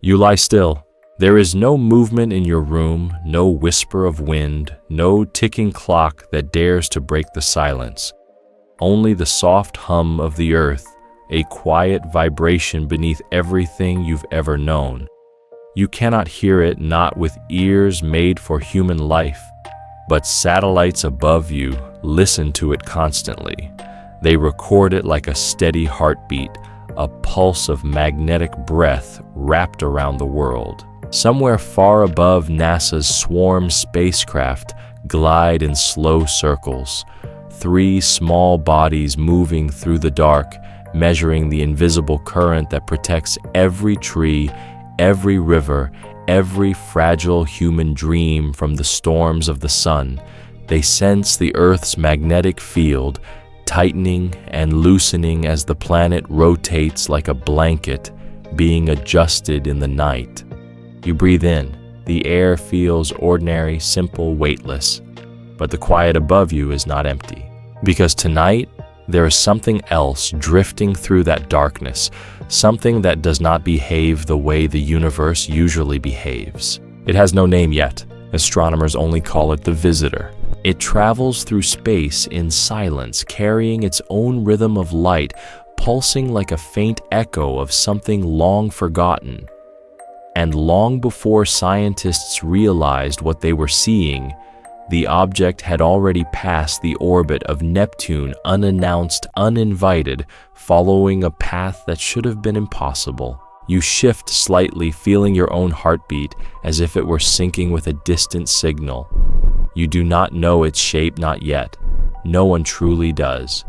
You lie still. There is no movement in your room, no whisper of wind, no ticking clock that dares to break the silence. Only the soft hum of the earth, a quiet vibration beneath everything you've ever known. You cannot hear it, not with ears made for human life, but satellites above you listen to it constantly. They record it like a steady heartbeat, a pulse of magnetic breath wrapped around the world. Somewhere far above, NASA's swarm spacecraft glide in slow circles, 3 small bodies moving through the dark, measuring the invisible current that protects every tree, every river, every fragile human dream from the storms of the sun. They sense the Earth's magnetic field, tightening and loosening as the planet rotates like a blanket, being adjusted in the night. You breathe in. The air feels ordinary, simple, weightless. But the quiet above you is not empty. Because tonight, there is something else drifting through that darkness, something that does not behave the way the universe usually behaves. It has no name yet. Astronomers only call it the visitor. It travels through space in silence, carrying its own rhythm of light, pulsing like a faint echo of something long forgotten. And long before scientists realized what they were seeing, the object had already passed the orbit of Neptune unannounced, uninvited, following a path that should have been impossible. You shift slightly, feeling your own heartbeat as if it were syncing with a distant signal. You do not know its shape, not yet. No one truly does.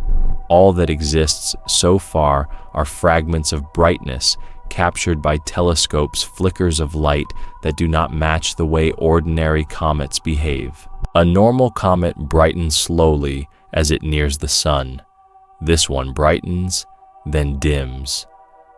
All that exists so far are fragments of brightness, captured by telescopes, flickers of light that do not match the way ordinary comets behave. A normal comet brightens slowly as it nears the sun. This one brightens, then dims,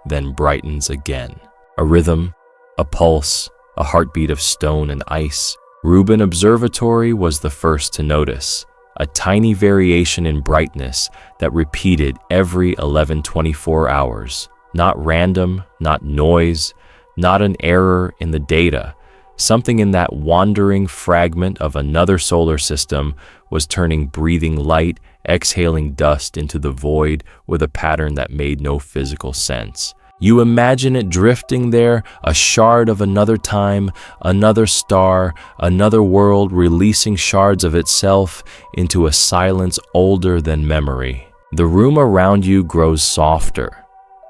then brightens again. A rhythm, a pulse, a heartbeat of stone and ice. Rubin Observatory was the first to notice. A tiny variation in brightness that repeated every 11-24 hours. Not random, not noise, not an error in the data. Something in that wandering fragment of another solar system was turning breathing light, exhaling dust into the void with a pattern that made no physical sense. You imagine it drifting there, a shard of another time, another star, another world releasing shards of itself into a silence older than memory. The room around you grows softer.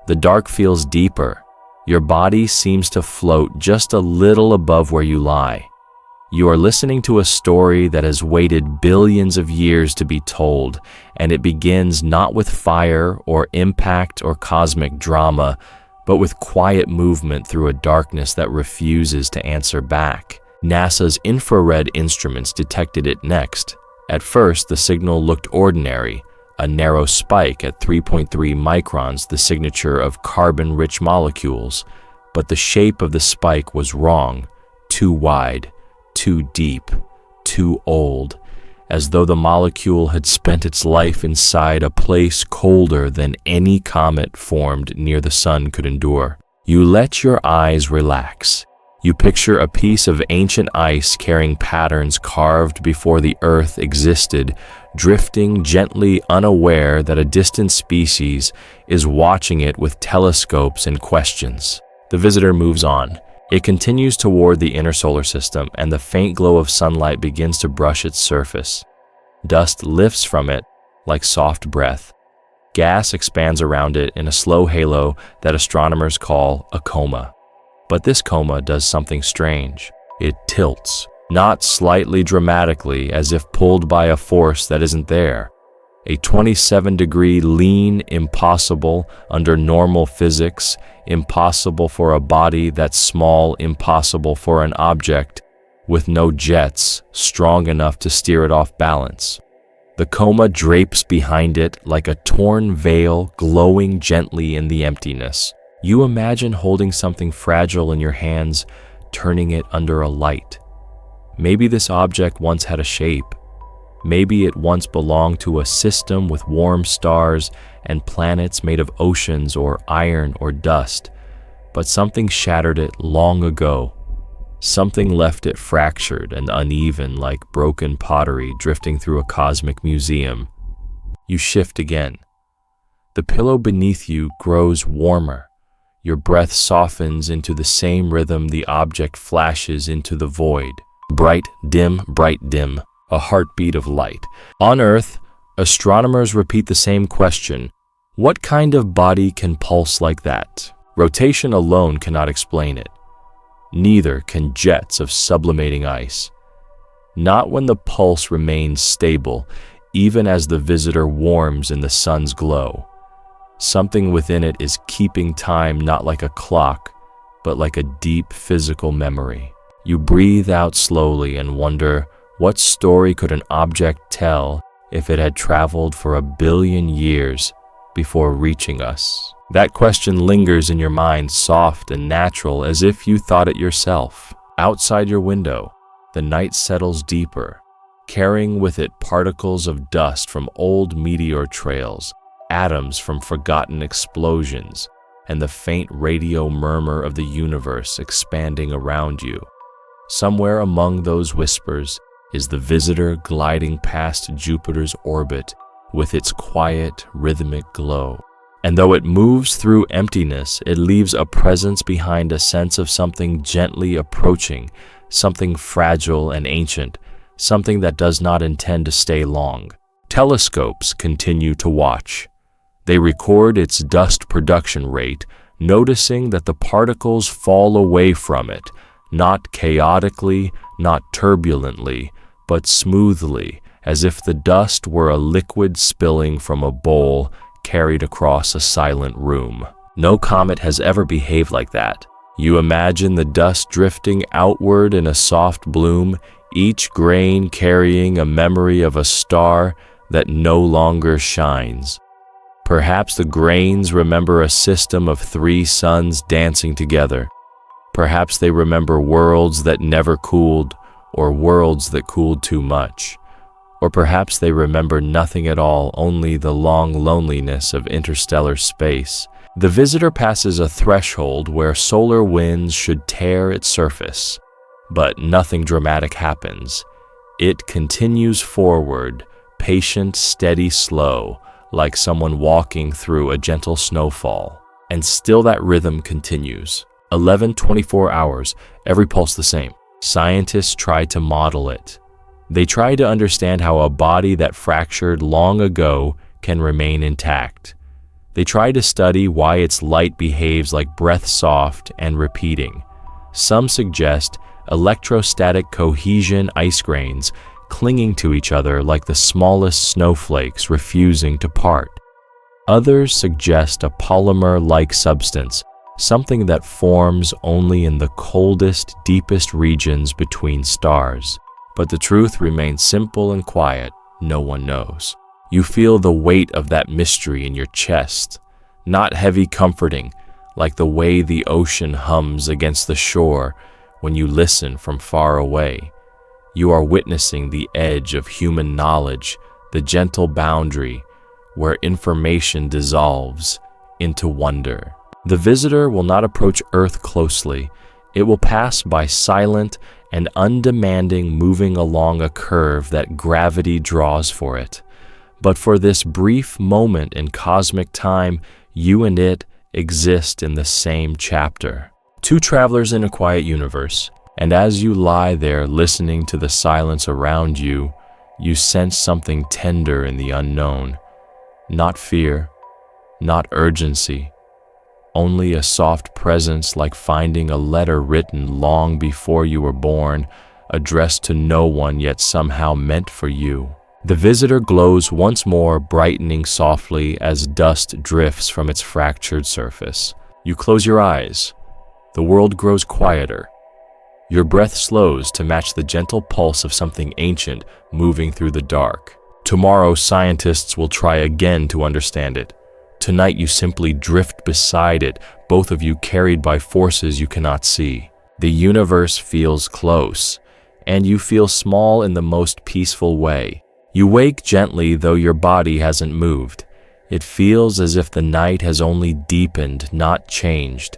The dark feels deeper. Your body seems to float just a little above where you lie. You are listening to a story that has waited billions of years to be told, and it begins not with fire or impact or cosmic drama, but with quiet movement through a darkness that refuses to answer back. NASA's infrared instruments detected it next. At first, the signal looked ordinary. A narrow spike at 3.3 microns, the signature of carbon-rich molecules. But the shape of the spike was wrong, too wide, too deep, too old, as though the molecule had spent its life inside a place colder than any comet formed near the sun could endure. You let your eyes relax. You picture a piece of ancient ice carrying patterns carved before the Earth existed, drifting gently, unaware that a distant species is watching it with telescopes and questions. The visitor moves on. It continues toward the inner solar system, and the faint glow of sunlight begins to brush its surface. Dust lifts from it like soft breath. Gas expands around it in a slow halo that astronomers call a coma. But this coma does something strange. It tilts, not slightly dramatically as if pulled by a force that isn't there. A 27-degree lean, impossible under normal physics, impossible for a body that's small, impossible for an object with no jets strong enough to steer it off balance. The coma drapes behind it like a torn veil glowing gently in the emptiness. You imagine holding something fragile in your hands, turning it under a light. Maybe this object once had a shape. Maybe it once belonged to a system with warm stars and planets made of oceans or iron or dust. but something shattered it long ago. Something left it fractured and uneven like broken pottery drifting through a cosmic museum. You shift again. The pillow beneath you grows warmer. Your breath softens into the same rhythm the object flashes into the void. Bright, dim, a heartbeat of light. On Earth, astronomers repeat the same question. What kind of body can pulse like that? Rotation alone cannot explain it. Neither can jets of sublimating ice. Not when the pulse remains stable, even as the visitor warms in the sun's glow. Something within it is keeping time not like a clock, but like a deep physical memory. You breathe out slowly and wonder, what story could an object tell if it had traveled for 1 billion years before reaching us? That question lingers in your mind, soft and natural, as if you thought it yourself. Outside your window, the night settles deeper, carrying with it particles of dust from old meteor trails, atoms from forgotten explosions, and the faint radio murmur of the universe expanding around you. Somewhere among those whispers is the visitor gliding past Jupiter's orbit with its quiet, rhythmic glow. And though it moves through emptiness, it leaves a presence behind, a sense of something gently approaching, something fragile and ancient, something that does not intend to stay long. Telescopes continue to watch. They record its dust production rate, noticing that the particles fall away from it, not chaotically, not turbulently, but smoothly, as if the dust were a liquid spilling from a bowl carried across a silent room. No comet has ever behaved like that. You imagine the dust drifting outward in a soft bloom, each grain carrying a memory of a star that no longer shines. Perhaps the grains remember a system of 3 suns dancing together. Perhaps they remember worlds that never cooled, or worlds that cooled too much. Or perhaps they remember nothing at all, only the long loneliness of interstellar space. The visitor passes a threshold where solar winds should tear its surface, but nothing dramatic happens. It continues forward, patient, steady, slow, like someone walking through a gentle snowfall. And still that rhythm continues. 24 hours, every pulse the same. Scientists try to model it. They try to understand how a body that fractured long ago can remain intact. They try to study why its light behaves like breath, soft and repeating. Some suggest electrostatic cohesion, ice grains clinging to each other like the smallest snowflakes refusing to part. Others suggest a polymer-like substance, something that forms only in the coldest, deepest regions between stars. But the truth remains simple and quiet. No one knows. You feel the weight of that mystery in your chest, not heavy, comforting, like the way the ocean hums against the shore when you listen from far away. You are witnessing the edge of human knowledge, the gentle boundary where information dissolves into wonder. The visitor will not approach Earth closely. It will pass by silent and undemanding, moving along a curve that gravity draws for it. But for this brief moment in cosmic time, you and it exist in the same chapter. 2 travelers in a quiet universe, and as you lie there listening to the silence around you, you sense something tender in the unknown. Not fear, not urgency, only a soft presence, like finding a letter written long before you were born, addressed to no one yet somehow meant for you. The visitor glows once more, brightening softly as dust drifts from its fractured surface. You close your eyes. The world grows quieter. Your breath slows to match the gentle pulse of something ancient moving through the dark. Tomorrow, scientists will try again to understand it. Tonight you simply drift beside it, both of you carried by forces you cannot see. The universe feels close, and you feel small in the most peaceful way. You wake gently, though your body hasn't moved. It feels as if the night has only deepened, not changed.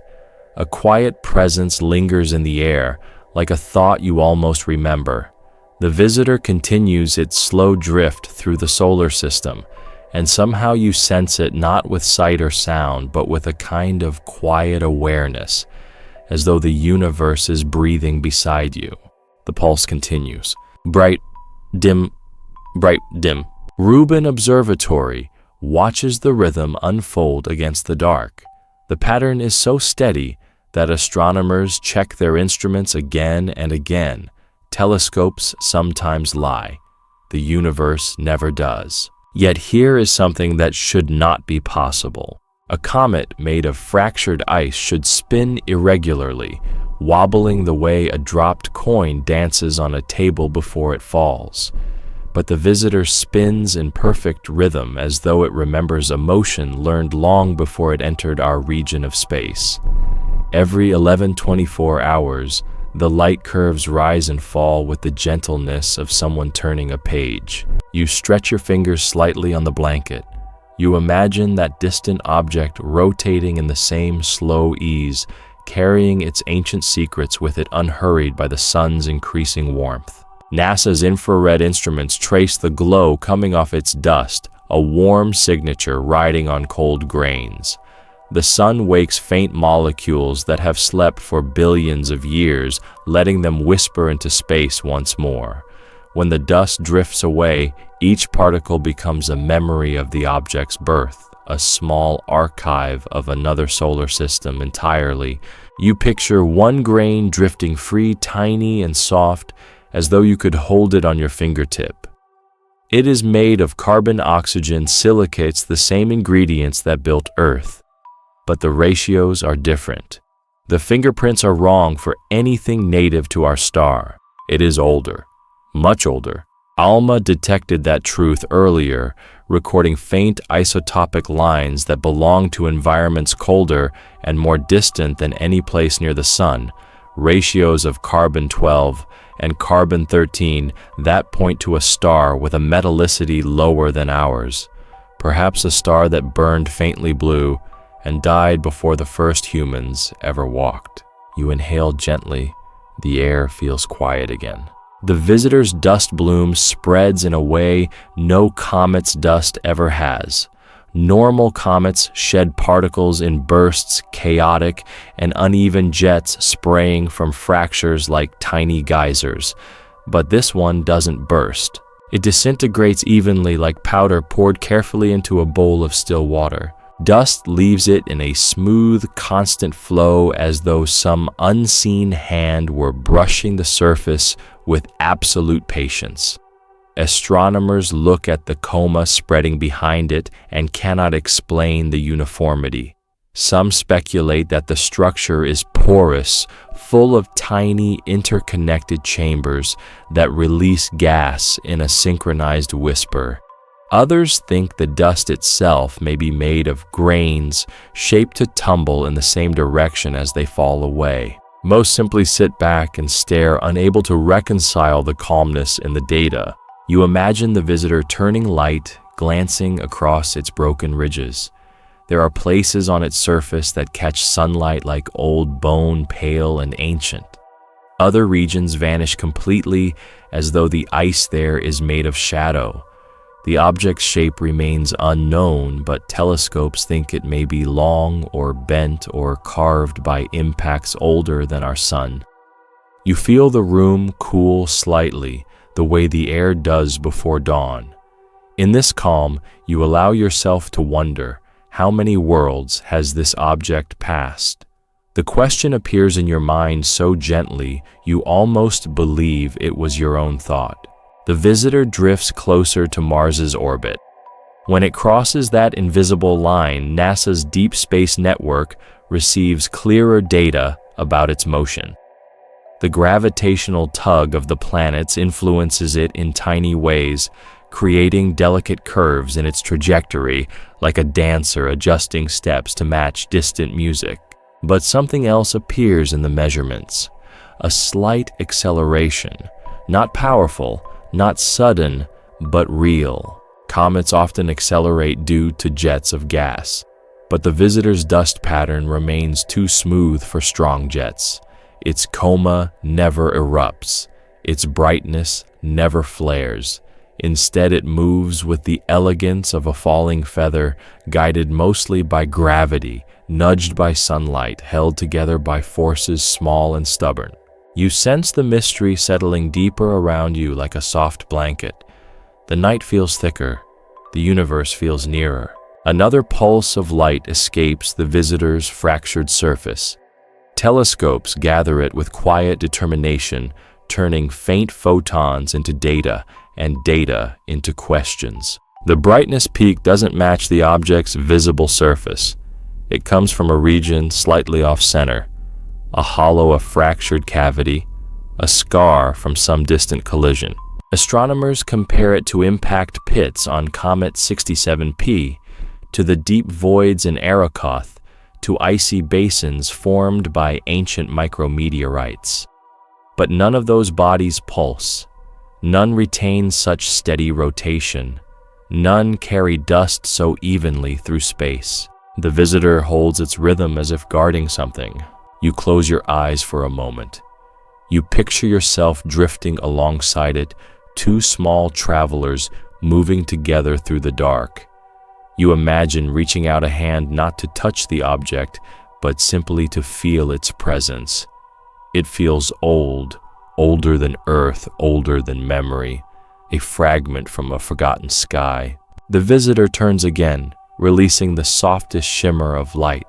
A quiet presence lingers in the air, like a thought you almost remember. The visitor continues its slow drift through the solar system, and somehow you sense it not with sight or sound, but with a kind of quiet awareness, as though the universe is breathing beside you. The pulse continues. Bright, dim, bright, dim. Rubin Observatory watches the rhythm unfold against the dark. The pattern is so steady that astronomers check their instruments again and again. Telescopes sometimes lie. The universe never does. Yet here is something that should not be possible. A comet made of fractured ice should spin irregularly, wobbling the way a dropped coin dances on a table before it falls. But the visitor spins in perfect rhythm, as though it remembers a motion learned long before it entered our region of space. Every 11-24 hours, the light curves rise and fall with the gentleness of someone turning a page. You stretch your fingers slightly on the blanket. You imagine that distant object rotating in the same slow ease, carrying its ancient secrets with it unhurried by the sun's increasing warmth. NASA's infrared instruments trace the glow coming off its dust, a warm signature riding on cold grains. The sun wakes faint molecules that have slept for billions of years, letting them whisper into space once more. When the dust drifts away, each particle becomes a memory of the object's birth, a small archive of another solar system entirely. You picture one grain drifting free, tiny and soft, as though you could hold it on your fingertip. It is made of carbon, oxygen, silicates, the same ingredients that built Earth. But the ratios are different. The fingerprints are wrong for anything native to our star. It is older, much older. ALMA detected that truth earlier, recording faint isotopic lines that belong to environments colder and more distant than any place near the sun, ratios of carbon-12 and carbon-13 that point to a star with a metallicity lower than ours, perhaps a star that burned faintly blue and died before the first humans ever walked. You inhale gently. The air feels quiet again. The visitor's dust bloom spreads in a way no comet's dust ever has. Normal comets shed particles in bursts, chaotic and uneven jets spraying from fractures like tiny geysers. But this one doesn't burst. It disintegrates evenly like powder poured carefully into a bowl of still water. Dust leaves it in a smooth, constant flow, as though some unseen hand were brushing the surface with absolute patience. Astronomers look at the coma spreading behind it and cannot explain the uniformity. Some speculate that the structure is porous, full of tiny interconnected chambers that release gas in a synchronized whisper. Others think the dust itself may be made of grains shaped to tumble in the same direction as they fall away. Most simply sit back and stare, unable to reconcile the calmness in the data. You imagine the visitor turning light, glancing across its broken ridges. There are places on its surface that catch sunlight like old bone, pale and ancient. Other regions vanish completely, as though the ice there is made of shadow. The object's shape remains unknown, but telescopes think it may be long or bent or carved by impacts older than our sun. You feel the room cool slightly, the way the air does before dawn. In this calm, you allow yourself to wonder, how many worlds has this object passed? The question appears in your mind so gently, you almost believe it was your own thought. The visitor drifts closer to Mars's orbit. When it crosses that invisible line, NASA's Deep Space Network receives clearer data about its motion. The gravitational tug of the planets influences it in tiny ways, creating delicate curves in its trajectory, like a dancer adjusting steps to match distant music. But something else appears in the measurements. A slight acceleration, not powerful, not sudden, but real. Comets often accelerate due to jets of gas. but the visitor's dust pattern remains too smooth for strong jets. Its coma never erupts. Its brightness never flares. Instead, it moves with the elegance of a falling feather, guided mostly by gravity, nudged by sunlight, held together by forces small and stubborn. You sense the mystery settling deeper around you like a soft blanket. The night feels thicker. The universe feels nearer. Another pulse of light escapes the visitor's fractured surface. Telescopes gather it with quiet determination, turning faint photons into data and data into questions. The brightness peak doesn't match the object's visible surface. It comes from a region slightly off-center, a hollow, a fractured cavity, a scar from some distant collision. Astronomers compare it to impact pits on Comet 67P, to the deep voids in Arakoth, to icy basins formed by ancient micrometeorites. But none of those bodies pulse. None retain such steady rotation. None carry dust so evenly through space. The visitor holds its rhythm as if guarding something. You close your eyes for a moment. You picture yourself drifting alongside it, two small travelers moving together through the dark. You imagine reaching out a hand not to touch the object, but simply to feel its presence. It feels old, older than Earth, older than memory, a fragment from a forgotten sky. The visitor turns again, releasing the softest shimmer of light.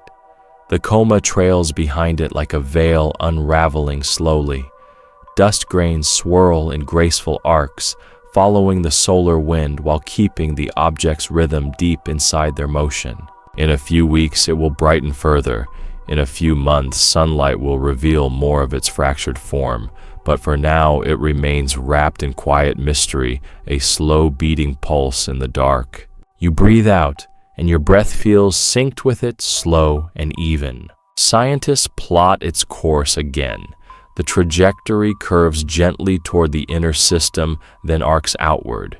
The coma trails behind it like a veil unraveling slowly. Dust grains swirl in graceful arcs, following the solar wind while keeping the object's rhythm deep inside their motion. In a few weeks, it will brighten further. In a few months, sunlight will reveal more of its fractured form. But for now, it remains wrapped in quiet mystery, a slow beating pulse in the dark. You breathe out, and your breath feels synced with it, slow and even. Scientists plot its course again. The trajectory curves gently toward the inner system, then arcs outward.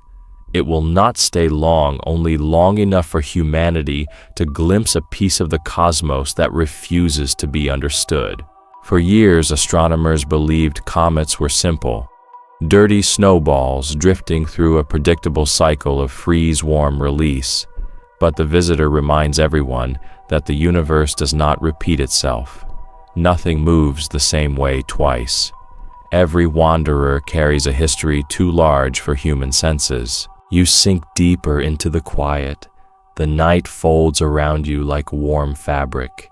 It will not stay long, only long enough for humanity to glimpse a piece of the cosmos that refuses to be understood. For years, astronomers believed comets were simple, dirty snowballs drifting through a predictable cycle of freeze-warm release. But the visitor reminds everyone that the universe does not repeat itself. Nothing moves the same way twice. Every wanderer carries a history too large for human senses. You sink deeper into the quiet. The night folds around you like warm fabric.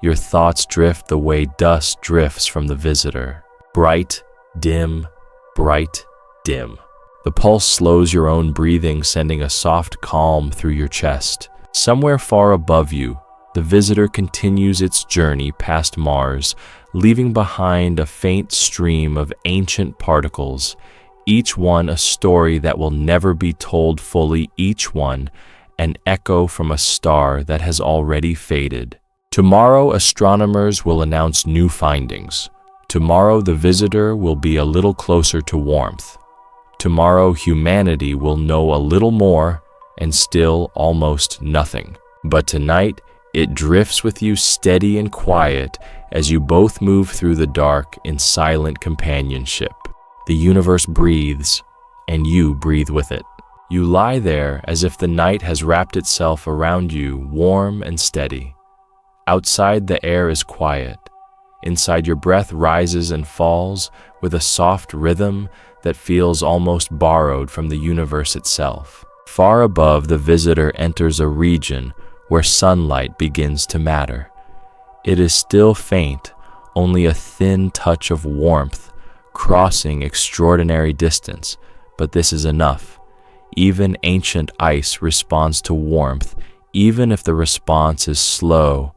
Your thoughts drift the way dust drifts from the visitor. Bright, dim, bright, dim. The pulse slows your own breathing, sending a soft calm through your chest. Somewhere far above you, the visitor continues its journey past Mars, leaving behind a faint stream of ancient particles, each one a story that will never be told fully, each one an echo from a star that has already faded. Tomorrow, astronomers will announce new findings. Tomorrow, the visitor will be a little closer to warmth. Tomorrow, humanity will know a little more and still almost nothing. But tonight, it drifts with you steady and quiet as you both move through the dark in silent companionship. The universe breathes, and you breathe with it. You lie there as if the night has wrapped itself around you, warm and steady. Outside, the air is quiet. Inside, your breath rises and falls with a soft rhythm that feels almost borrowed from the universe itself. Far above, the visitor enters a region where sunlight begins to matter. It is still faint, only a thin touch of warmth, crossing extraordinary distance, but this is enough. Even ancient ice responds to warmth, even if the response is slow,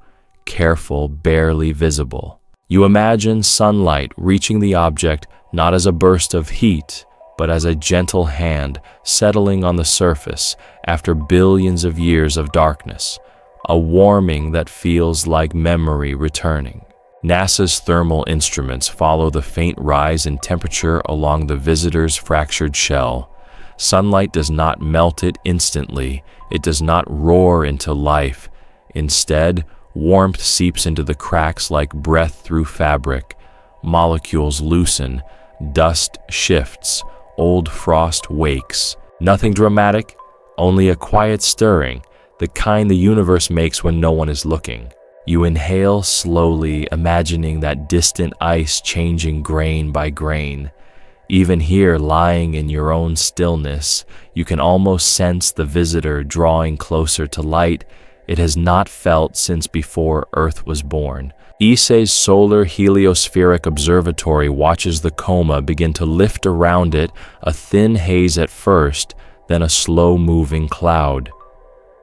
careful, barely visible. You imagine sunlight reaching the object not as a burst of heat, but as a gentle hand settling on the surface after billions of years of darkness, a warming that feels like memory returning. NASA's thermal instruments follow the faint rise in temperature along the visitor's fractured shell. Sunlight does not melt it instantly. It does not roar into life. Instead, warmth seeps into the cracks like breath through fabric. Molecules loosen, dust shifts, old frost wakes. Nothing dramatic, only a quiet stirring, the kind the universe makes when no one is looking. You inhale slowly, imagining that distant ice changing grain by grain. Even here, lying in your own stillness, you can almost sense the visitor drawing closer to light it has not felt since before Earth was born. Issei's solar heliospheric observatory watches the coma begin to lift around it, a thin haze at first, then a slow-moving cloud.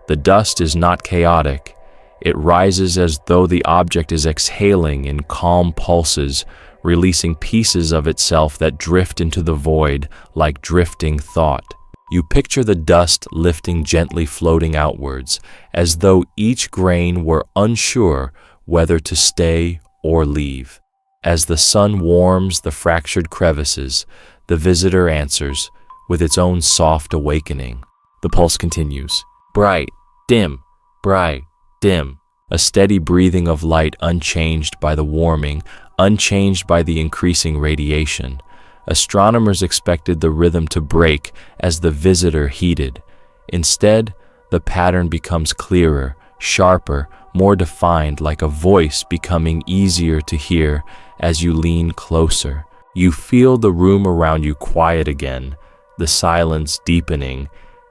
The dust is not chaotic. It rises as though the object is exhaling in calm pulses, releasing pieces of itself that drift into the void like drifting thought. You picture the dust lifting gently, floating outwards, as though each grain were unsure whether to stay or leave. As the sun warms the fractured crevices, the visitor answers with its own soft awakening. The pulse continues. Bright, dim, bright, dim. A steady breathing of light unchanged by the warming, unchanged by the increasing radiation. Astronomers expected the rhythm to break as the visitor heated. Instead, the pattern becomes clearer, sharper, more defined, like a voice becoming easier to hear as you lean closer. You feel the room around you quiet again, the silence deepening,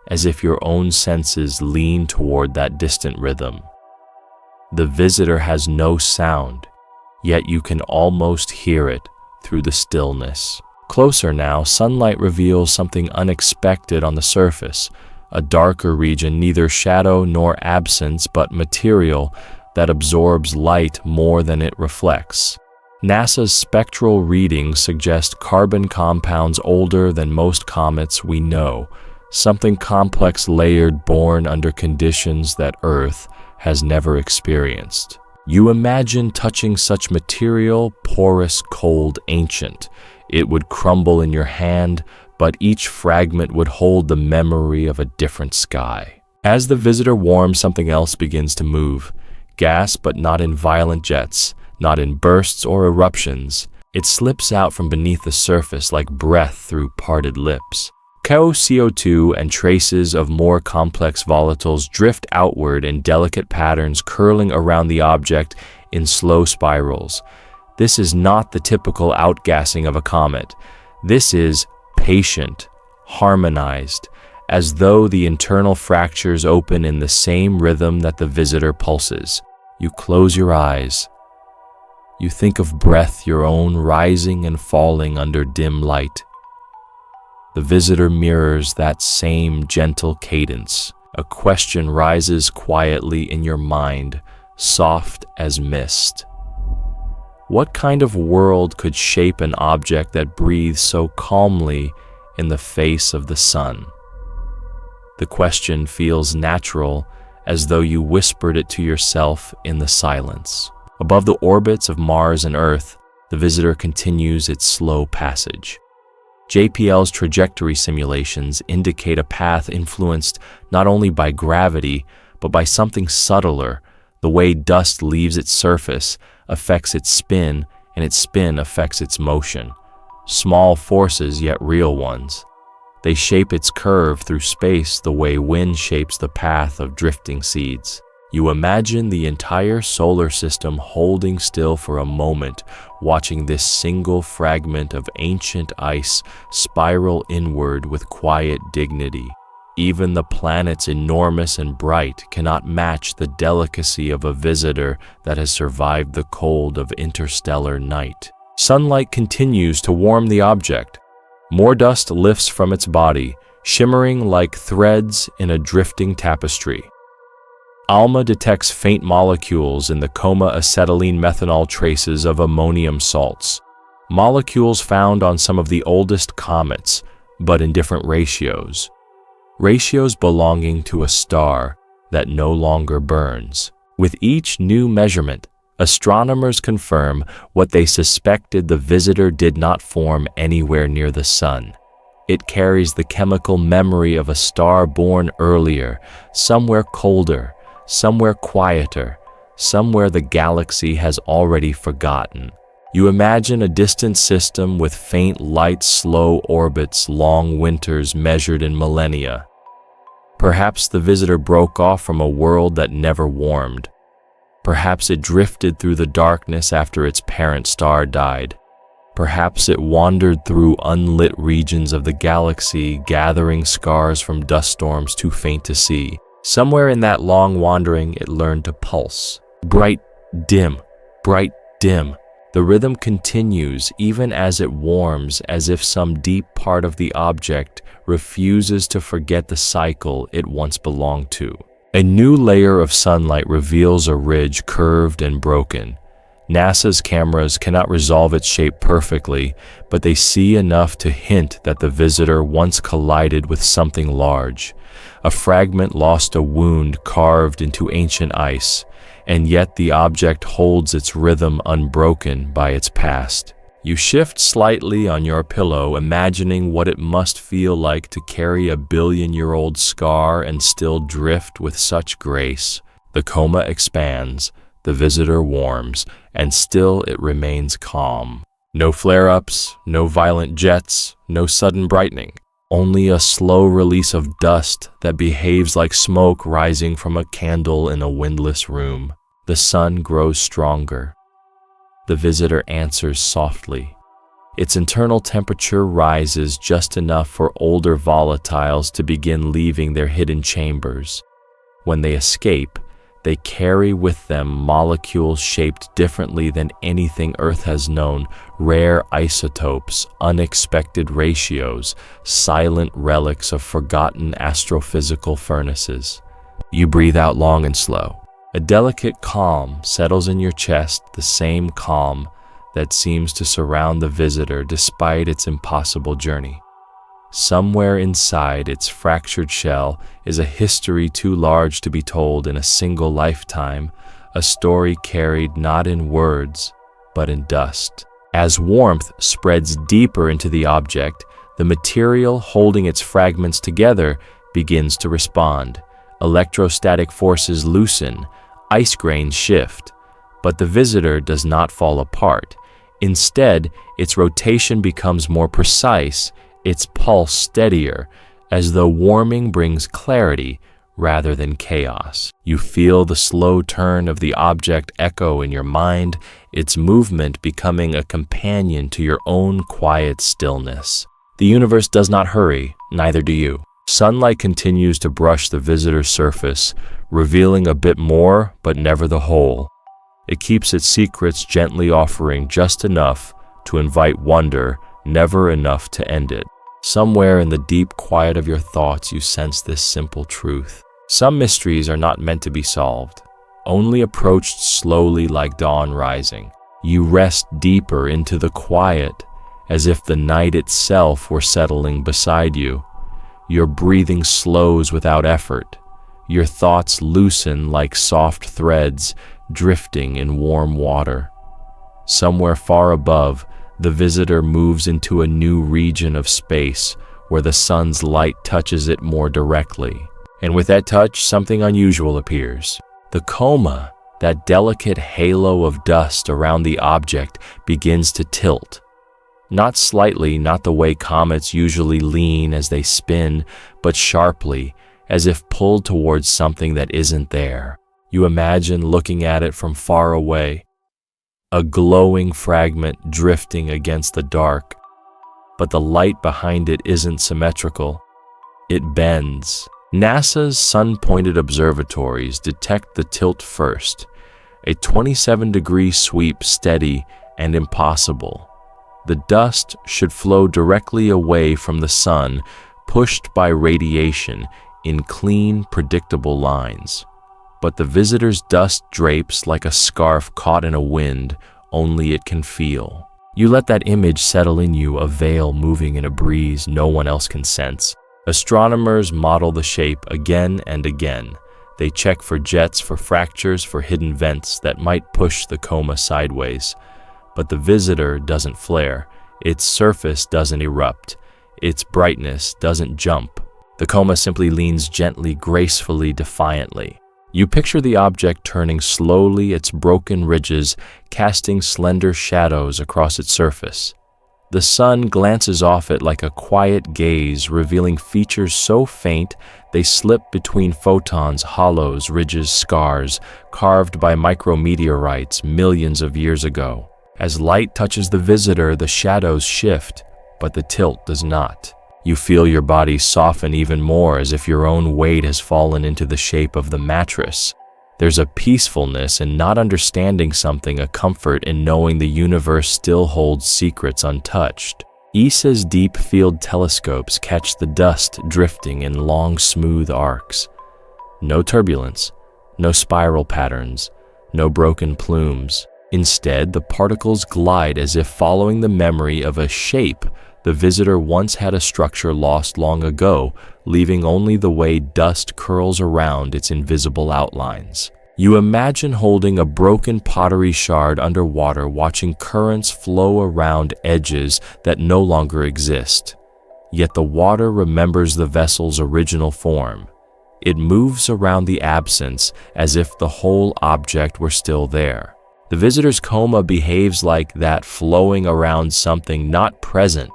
as if your own senses lean toward that distant rhythm. The visitor has no sound, yet you can almost hear it through the stillness. Closer now, sunlight reveals something unexpected on the surface, a darker region, neither shadow nor absence, but material that absorbs light more than it reflects. NASA's spectral readings suggest carbon compounds older than most comets we know, something complex layered born under conditions that Earth has never experienced. You imagine touching such material, porous, cold, ancient. It would crumble in your hand, but each fragment would hold the memory of a different sky. As the visitor warms, something else begins to move. Gas, but not in violent jets, not in bursts or eruptions. It slips out from beneath the surface like breath through parted lips. CO2 and traces of more complex volatiles drift outward in delicate patterns, curling around the object in slow spirals. This is not the typical outgassing of a comet. This is patient, harmonized, as though the internal fractures open in the same rhythm that the visitor pulses. You close your eyes. You think of breath, your own, rising and falling under dim light. The visitor mirrors that same gentle cadence. A question rises quietly in your mind, soft as mist. What kind of world could shape an object that breathes so calmly in the face of the sun? The question feels natural, as though you whispered it to yourself in the silence. Above the orbits of Mars and Earth, the visitor continues its slow passage. JPL's trajectory simulations indicate a path influenced not only by gravity, but by something subtler. The way dust leaves its surface affects its spin, and its spin affects its motion. Small forces, yet real ones. They shape its curve through space the way wind shapes the path of drifting seeds. You imagine the entire solar system holding still for a moment, watching this single fragment of ancient ice spiral inward with quiet dignity. Even the planets, enormous and bright, cannot match the delicacy of a visitor that has survived the cold of interstellar night. Sunlight continues to warm the object. More dust lifts from its body, shimmering like threads in a drifting tapestry. ALMA detects faint molecules in the coma acetylene methanol traces of ammonium salts, molecules found on some of the oldest comets, but in different ratios. Ratios belonging to a star that no longer burns. With each new measurement, astronomers confirm what they suspected: the visitor did not form anywhere near the sun. It carries the chemical memory of a star born earlier, somewhere colder, somewhere quieter, somewhere the galaxy has already forgotten. You imagine a distant system with faint light, slow orbits, long winters measured in millennia. Perhaps the visitor broke off from a world that never warmed. Perhaps it drifted through the darkness after its parent star died. Perhaps it wandered through unlit regions of the galaxy, gathering scars from dust storms too faint to see. Somewhere in that long wandering, it learned to pulse. Bright, dim, bright, dim. The rhythm continues even as it warms, as if some deep part of the object refuses to forget the cycle it once belonged to. A new layer of sunlight reveals a ridge curved and broken. NASA's cameras cannot resolve its shape perfectly, but they see enough to hint that the visitor once collided with something large. A fragment lost a wound carved into ancient ice, and yet the object holds its rhythm unbroken by its past. You shift slightly on your pillow, imagining what it must feel like to carry a billion-year-old scar and still drift with such grace. The coma expands, the visitor warms, and still it remains calm. No flare-ups, no violent jets, no sudden brightening. Only a slow release of dust that behaves like smoke rising from a candle in a windless room. The sun grows stronger. The visitor answers softly. Its internal temperature rises just enough for older volatiles to begin leaving their hidden chambers. When they escape, they carry with them molecules shaped differently than anything Earth has known, rare isotopes, unexpected ratios, silent relics of forgotten astrophysical furnaces. You breathe out long and slow. A delicate calm settles in your chest, the same calm that seems to surround the visitor despite its impossible journey. Somewhere inside its fractured shell is a history too large to be told in a single lifetime, a story carried not in words, but in dust. As warmth spreads deeper into the object, the material holding its fragments together begins to respond. Electrostatic forces loosen, ice grains shift, but the visitor does not fall apart. Instead, its rotation becomes more precise, its pulse steadier, as though warming brings clarity rather than chaos. You feel the slow turn of the object echo in your mind, its movement becoming a companion to your own quiet stillness. The universe does not hurry, neither do you. Sunlight continues to brush the visitor's surface, revealing a bit more, but never the whole. It keeps its secrets gently, offering just enough to invite wonder, never enough to end it. Somewhere in the deep quiet of your thoughts, you sense this simple truth. Some mysteries are not meant to be solved, only approached slowly like dawn rising. You rest deeper into the quiet, as if the night itself were settling beside you. Your breathing slows without effort. Your thoughts loosen like soft threads drifting in warm water. Somewhere far above, the visitor moves into a new region of space where the sun's light touches it more directly. And with that touch, something unusual appears. The coma, that delicate halo of dust around the object, begins to tilt. Not slightly, not the way comets usually lean as they spin, but sharply, as if pulled towards something that isn't there. You imagine looking at it from far away, a glowing fragment drifting against the dark, but the light behind it isn't symmetrical. It bends. NASA's sun-pointed observatories detect the tilt first, a 27-degree sweep steady and impossible. The dust should flow directly away from the sun, pushed by radiation in clean, predictable lines. But the visitor's dust drapes like a scarf caught in a wind only it can feel. You let that image settle in you, a veil moving in a breeze no one else can sense. Astronomers model the shape again and again. They check for jets, for fractures, for hidden vents that might push the coma sideways. But the visitor doesn't flare. Its surface doesn't erupt. Its brightness doesn't jump. The coma simply leans gently, gracefully, defiantly. You picture the object turning slowly, its broken ridges casting slender shadows across its surface. The sun glances off it like a quiet gaze, revealing features so faint they slip between photons, hollows, ridges, scars, carved by micrometeorites millions of years ago. As light touches the visitor, the shadows shift, but the tilt does not. You feel your body soften even more, as if your own weight has fallen into the shape of the mattress. There's a peacefulness in not understanding something, a comfort in knowing the universe still holds secrets untouched. ESA's deep field telescopes catch the dust drifting in long, smooth arcs. No turbulence, no spiral patterns, no broken plumes. Instead, the particles glide as if following the memory of a shape the visitor once had, a structure lost long ago, leaving only the way dust curls around its invisible outlines. You imagine holding a broken pottery shard underwater, watching currents flow around edges that no longer exist. Yet the water remembers the vessel's original form. It moves around the absence as if the whole object were still there. The visitor's coma behaves like that, flowing around something not present,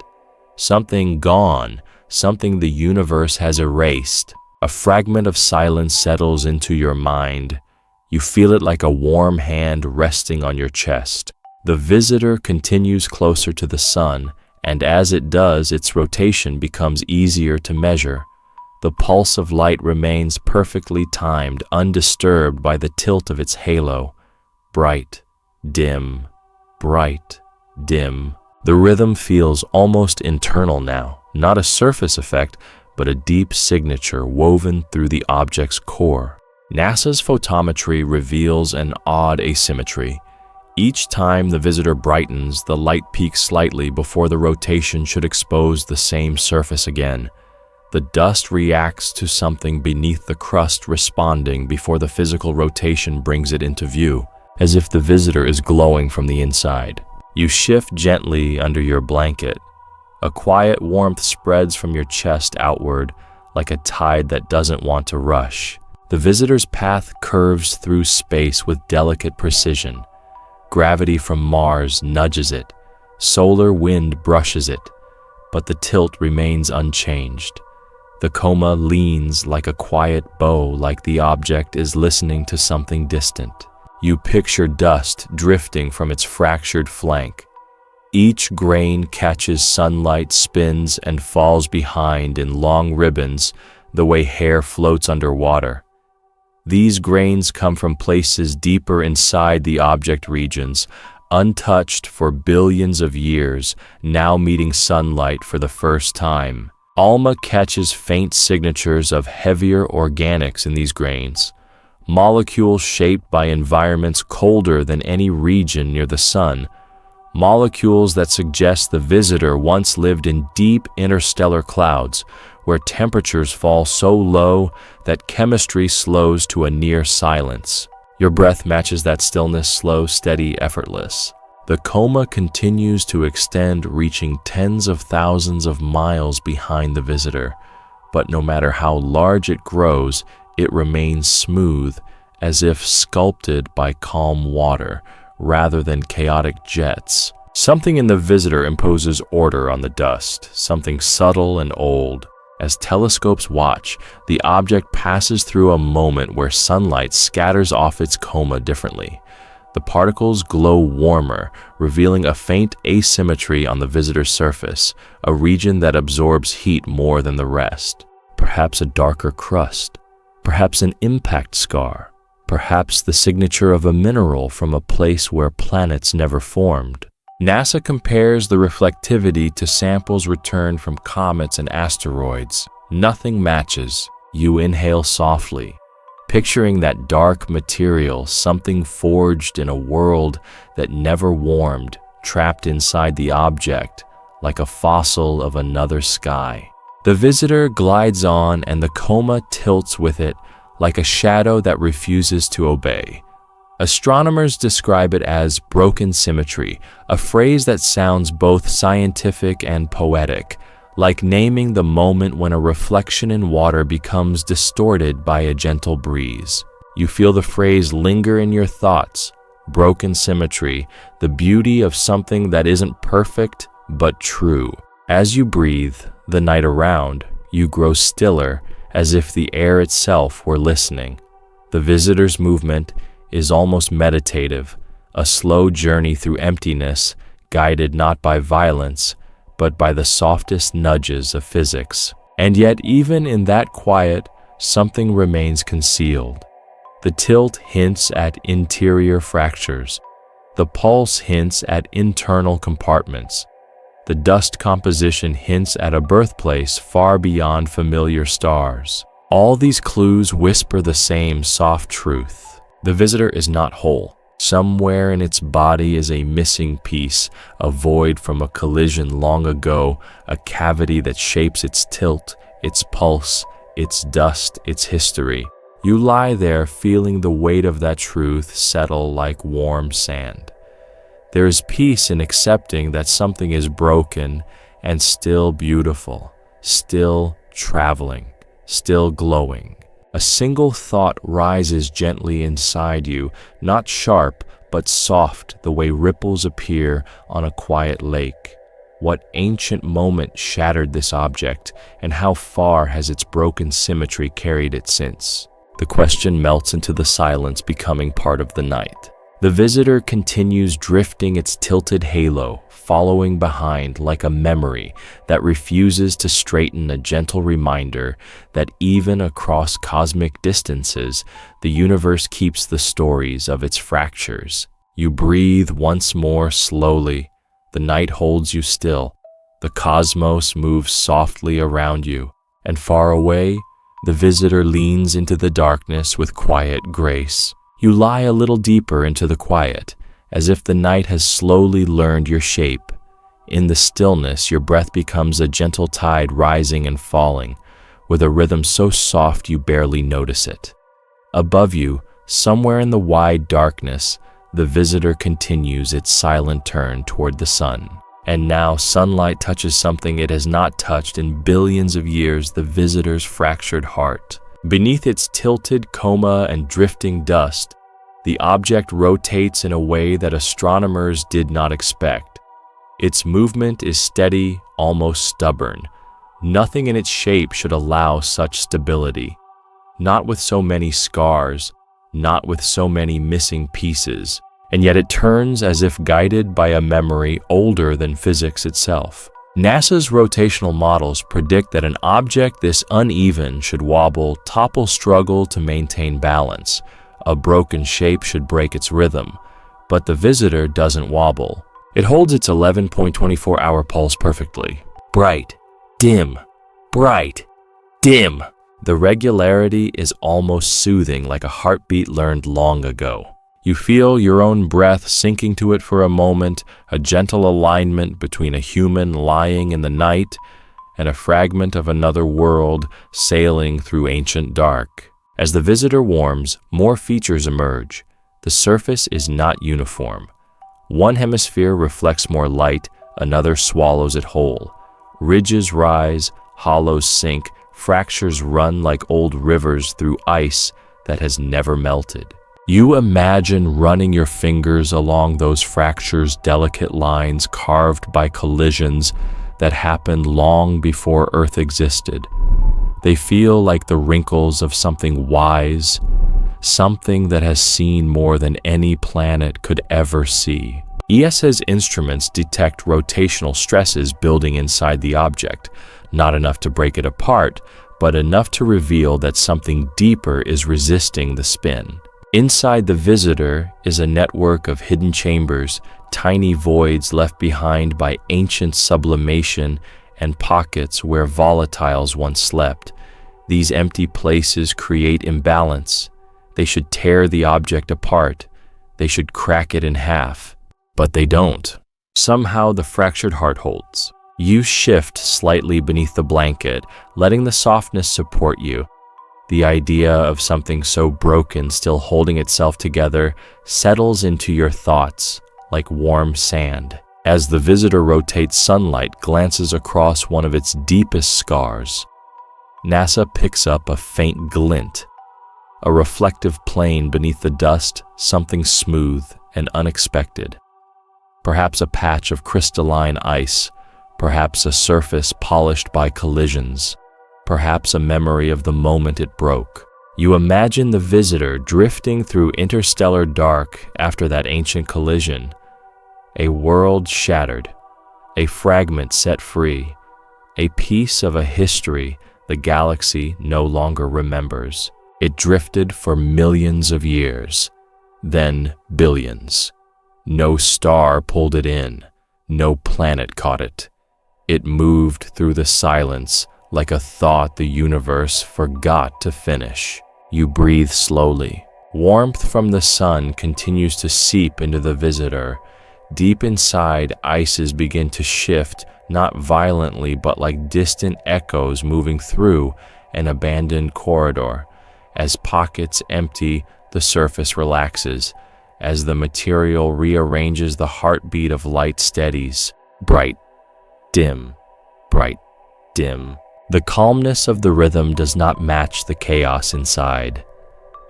something gone, something the universe has erased. A fragment of silence settles into your mind. You feel it like a warm hand resting on your chest. The visitor continues closer to the sun, and as it does, its rotation becomes easier to measure. The pulse of light remains perfectly timed, undisturbed by the tilt of its halo. Bright, dim, bright, dim. The rhythm feels almost internal now, not a surface effect, but a deep signature woven through the object's core. NASA's photometry reveals an odd asymmetry. Each time the visitor brightens, the light peaks slightly before the rotation should expose the same surface again. The dust reacts to something beneath the crust, responding before the physical rotation brings it into view, as if the visitor is glowing from the inside. You shift gently under your blanket. A quiet warmth spreads from your chest outward, like a tide that doesn't want to rush. The visitor's path curves through space with delicate precision. Gravity from Mars nudges it. Solar wind brushes it. But the tilt remains unchanged. The coma leans like a quiet bow, like the object is listening to something distant. You picture dust drifting from its fractured flank. Each grain catches sunlight, spins, and falls behind in long ribbons, the way hair floats underwater. These grains come from places deeper inside the object regions, untouched for billions of years, now meeting sunlight for the first time. ALMA catches faint signatures of heavier organics in these grains, molecules shaped by environments colder than any region near the sun, molecules that suggest the visitor once lived in deep interstellar clouds, where temperatures fall so low that chemistry slows to a near silence. Your breath matches that stillness, slow, steady, effortless. The coma continues to extend, reaching tens of thousands of miles behind the visitor, but no matter how large it grows, it remains smooth, as if sculpted by calm water rather than chaotic jets. Something in the visitor imposes order on the dust, something subtle and old. As telescopes watch, the object passes through a moment where sunlight scatters off its coma differently. The particles glow warmer, revealing a faint asymmetry on the visitor's surface, a region that absorbs heat more than the rest. Perhaps a darker crust, perhaps an impact scar, perhaps the signature of a mineral from a place where planets never formed. NASA compares the reflectivity to samples returned from comets and asteroids. Nothing matches. You inhale softly, picturing that dark material, something forged in a world that never warmed, trapped inside the object, like a fossil of another sky. The visitor glides on, and the coma tilts with it, like a shadow that refuses to obey. Astronomers describe it as broken symmetry, a phrase that sounds both scientific and poetic, like naming the moment when a reflection in water becomes distorted by a gentle breeze. You feel the phrase linger in your thoughts, broken symmetry, the beauty of something that isn't perfect but true. As you breathe the night around, you grow stiller, as if the air itself were listening. The visitor's movement is almost meditative, a slow journey through emptiness, guided not by violence, but by the softest nudges of physics. And yet, even in that quiet, something remains concealed. The tilt hints at interior fractures. The pulse hints at internal compartments. The dust composition hints at a birthplace far beyond familiar stars. All these clues whisper the same soft truth. The visitor is not whole. Somewhere in its body is a missing piece, a void from a collision long ago, a cavity that shapes its tilt, its pulse, its dust, its history. You lie there feeling the weight of that truth settle like warm sand. There is peace in accepting that something is broken and still beautiful, still traveling, still glowing. A single thought rises gently inside you, not sharp, but soft, the way ripples appear on a quiet lake. What ancient moment shattered this object, and how far has its broken symmetry carried it since? The question melts into the silence, becoming part of the night. The visitor continues drifting its tilted halo, following behind like a memory that refuses to straighten, a gentle reminder that even across cosmic distances, the universe keeps the stories of its fractures. You breathe once more slowly. The night holds you still. The cosmos moves softly around you, and far away, the visitor leans into the darkness with quiet grace. You lie a little deeper into the quiet, as if the night has slowly learned your shape. In the stillness, your breath becomes a gentle tide rising and falling, with a rhythm so soft you barely notice it. Above you, somewhere in the wide darkness, the visitor continues its silent turn toward the sun. And now sunlight touches something it has not touched in billions of years, the visitor's fractured heart. Beneath its tilted coma and drifting dust, the object rotates in a way that astronomers did not expect. Its movement is steady, almost stubborn. Nothing in its shape should allow such stability. Not with so many scars, not with so many missing pieces, and yet it turns as if guided by a memory older than physics itself. NASA's rotational models predict that an object this uneven should wobble, topple, struggle to maintain balance. A broken shape should break its rhythm, but the visitor doesn't wobble. It holds its 11.24-hour pulse perfectly. Bright, dim, bright, dim. The regularity is almost soothing, like a heartbeat learned long ago. You feel your own breath sinking to it for a moment, a gentle alignment between a human lying in the night and a fragment of another world sailing through ancient dark. As the visitor warms, more features emerge. The surface is not uniform. One hemisphere reflects more light, another swallows it whole. Ridges rise, hollows sink, fractures run like old rivers through ice that has never melted. You imagine running your fingers along those fractures, delicate lines carved by collisions that happened long before Earth existed. They feel like the wrinkles of something wise, something that has seen more than any planet could ever see. ESA's instruments detect rotational stresses building inside the object, not enough to break it apart, but enough to reveal that something deeper is resisting the spin. Inside the visitor is a network of hidden chambers, tiny voids left behind by ancient sublimation and pockets where volatiles once slept. These empty places create imbalance. They should tear the object apart. They should crack it in half. But they don't. Somehow the fractured heart holds. You shift slightly beneath the blanket, letting the softness support you. The idea of something so broken still holding itself together settles into your thoughts like warm sand. As the visitor rotates, sunlight glances across one of its deepest scars. NASA picks up a faint glint. A reflective plane beneath the dust, something smooth and unexpected. Perhaps a patch of crystalline ice, perhaps a surface polished by collisions, perhaps a memory of the moment it broke. You imagine the visitor drifting through interstellar dark after that ancient collision. A world shattered, a fragment set free, a piece of a history the galaxy no longer remembers. It drifted for millions of years, then billions. No star pulled it in, no planet caught it. It moved through the silence like a thought the universe forgot to finish. You breathe slowly. Warmth from the sun continues to seep into the visitor. Deep inside, ices begin to shift, not violently but like distant echoes moving through an abandoned corridor. As pockets empty, the surface relaxes. As the material rearranges, the heartbeat of light steadies. Bright, dim, bright, dim. The calmness of the rhythm does not match the chaos inside.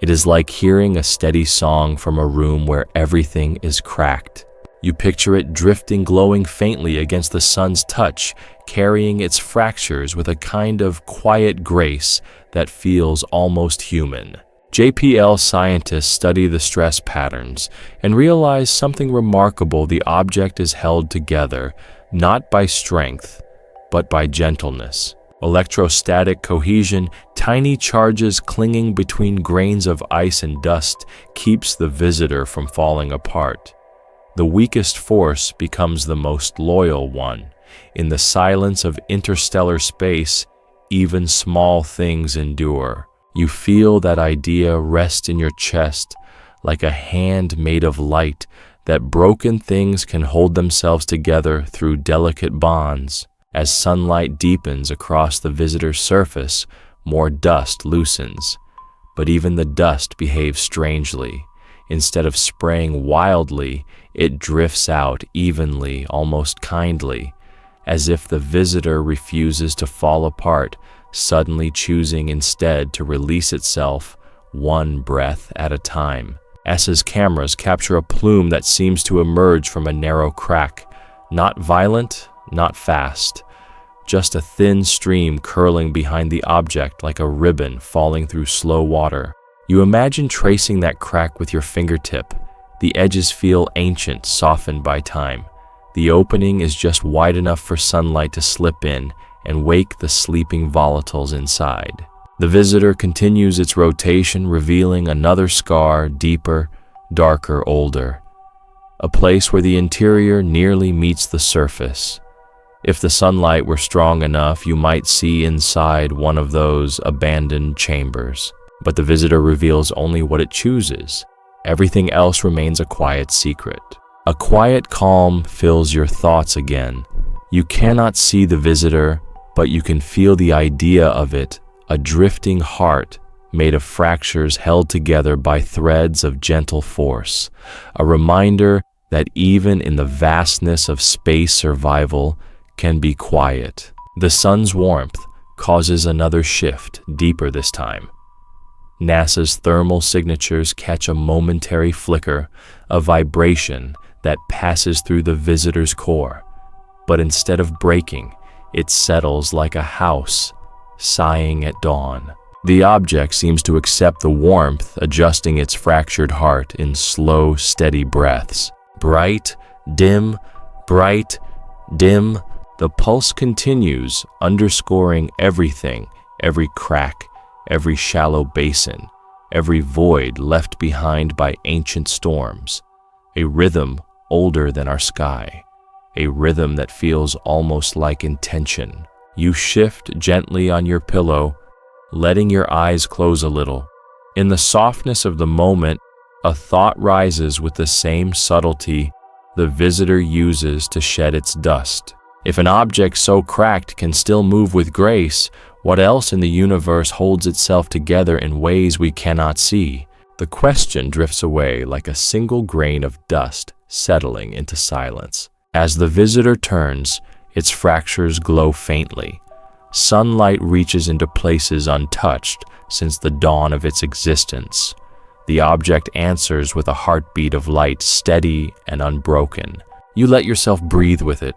It is like hearing a steady song from a room where everything is cracked. You picture it drifting, glowing faintly against the sun's touch, carrying its fractures with a kind of quiet grace that feels almost human. JPL scientists study the stress patterns and realize something remarkable. The object is held together, not by strength, but by gentleness. Electrostatic cohesion, tiny charges clinging between grains of ice and dust, keeps the visitor from falling apart. The weakest force becomes the most loyal one. In the silence of interstellar space, even small things endure. You feel that idea rest in your chest like a hand made of light, that broken things can hold themselves together through delicate bonds. As sunlight deepens across the visitor's surface, more dust loosens. But even the dust behaves strangely. Instead of spraying wildly, it drifts out evenly, almost kindly, as if the visitor refuses to fall apart, suddenly choosing instead to release itself one breath at a time. S's cameras capture a plume that seems to emerge from a narrow crack, not violent, not fast, just a thin stream curling behind the object like a ribbon falling through slow water. You imagine tracing that crack with your fingertip. The edges feel ancient, softened by time. The opening is just wide enough for sunlight to slip in and wake the sleeping volatiles inside. The visitor continues its rotation, revealing another scar, deeper, darker, older. A place where the interior nearly meets the surface. If the sunlight were strong enough, you might see inside one of those abandoned chambers. But the visitor reveals only what it chooses. Everything else remains a quiet secret. A quiet calm fills your thoughts again. You cannot see the visitor, but you can feel the idea of it, a drifting heart made of fractures held together by threads of gentle force. A reminder that even in the vastness of space, survival can be quiet. The sun's warmth causes another shift, deeper this time. NASA's thermal signatures catch a momentary flicker, a vibration that passes through the visitor's core. But instead of breaking, it settles like a house, sighing at dawn. The object seems to accept the warmth, adjusting its fractured heart in slow, steady breaths. Bright, dim, bright, dim. The pulse continues, underscoring everything, every crack, every shallow basin, every void left behind by ancient storms. A rhythm older than our sky, a rhythm that feels almost like intention. You shift gently on your pillow, letting your eyes close a little. In the softness of the moment, a thought rises with the same subtlety the visitor uses to shed its dust. If an object so cracked can still move with grace, what else in the universe holds itself together in ways we cannot see? The question drifts away like a single grain of dust settling into silence. As the visitor turns, its fractures glow faintly. Sunlight reaches into places untouched, since the dawn of its existence. The object answers with a heartbeat of light, steady and unbroken. You let yourself breathe with it.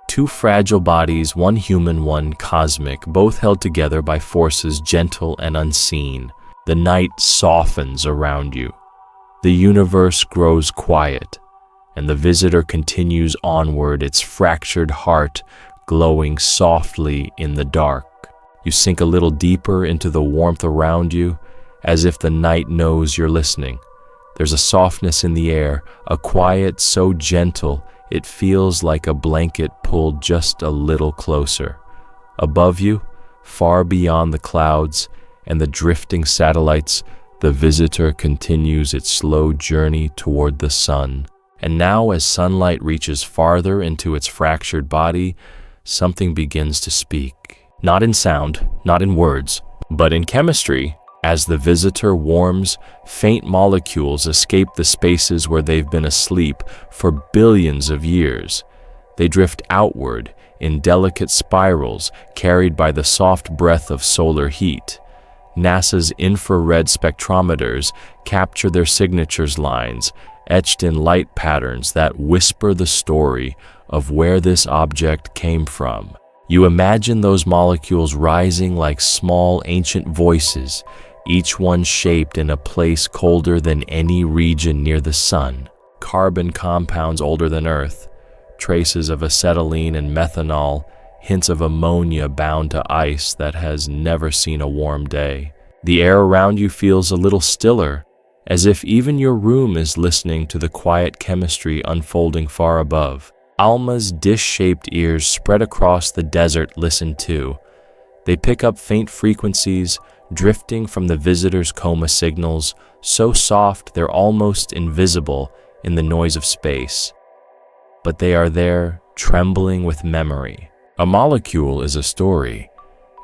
Two fragile bodies, one human, one cosmic, both held together by forces gentle and unseen. The night softens around you. The universe grows quiet, and the visitor continues onward, its fractured heart glowing softly in the dark. You sink a little deeper into the warmth around you, as if the night knows you're listening. There's a softness in the air, a quiet so gentle it feels like a blanket pulled just a little closer. Above you, far beyond the clouds and the drifting satellites, the visitor continues its slow journey toward the sun. And now, as sunlight reaches farther into its fractured body, something begins to speak. Not in sound, not in words, but in chemistry. As the visitor warms, faint molecules escape the spaces where they've been asleep for billions of years. They drift outward in delicate spirals carried by the soft breath of solar heat. NASA's infrared spectrometers capture their signatures lines, etched in light patterns that whisper the story of where this object came from. You imagine those molecules rising like small ancient voices, each one shaped in a place colder than any region near the sun. Carbon compounds older than Earth, traces of acetylene and methanol, hints of ammonia bound to ice that has never seen a warm day. The air around you feels a little stiller, as if even your room is listening to the quiet chemistry unfolding far above. Alma's dish-shaped ears spread across the desert listen too. They pick up faint frequencies, drifting from the visitor's coma signals, so soft they're almost invisible in the noise of space. But they are there, trembling with memory. A molecule is a story,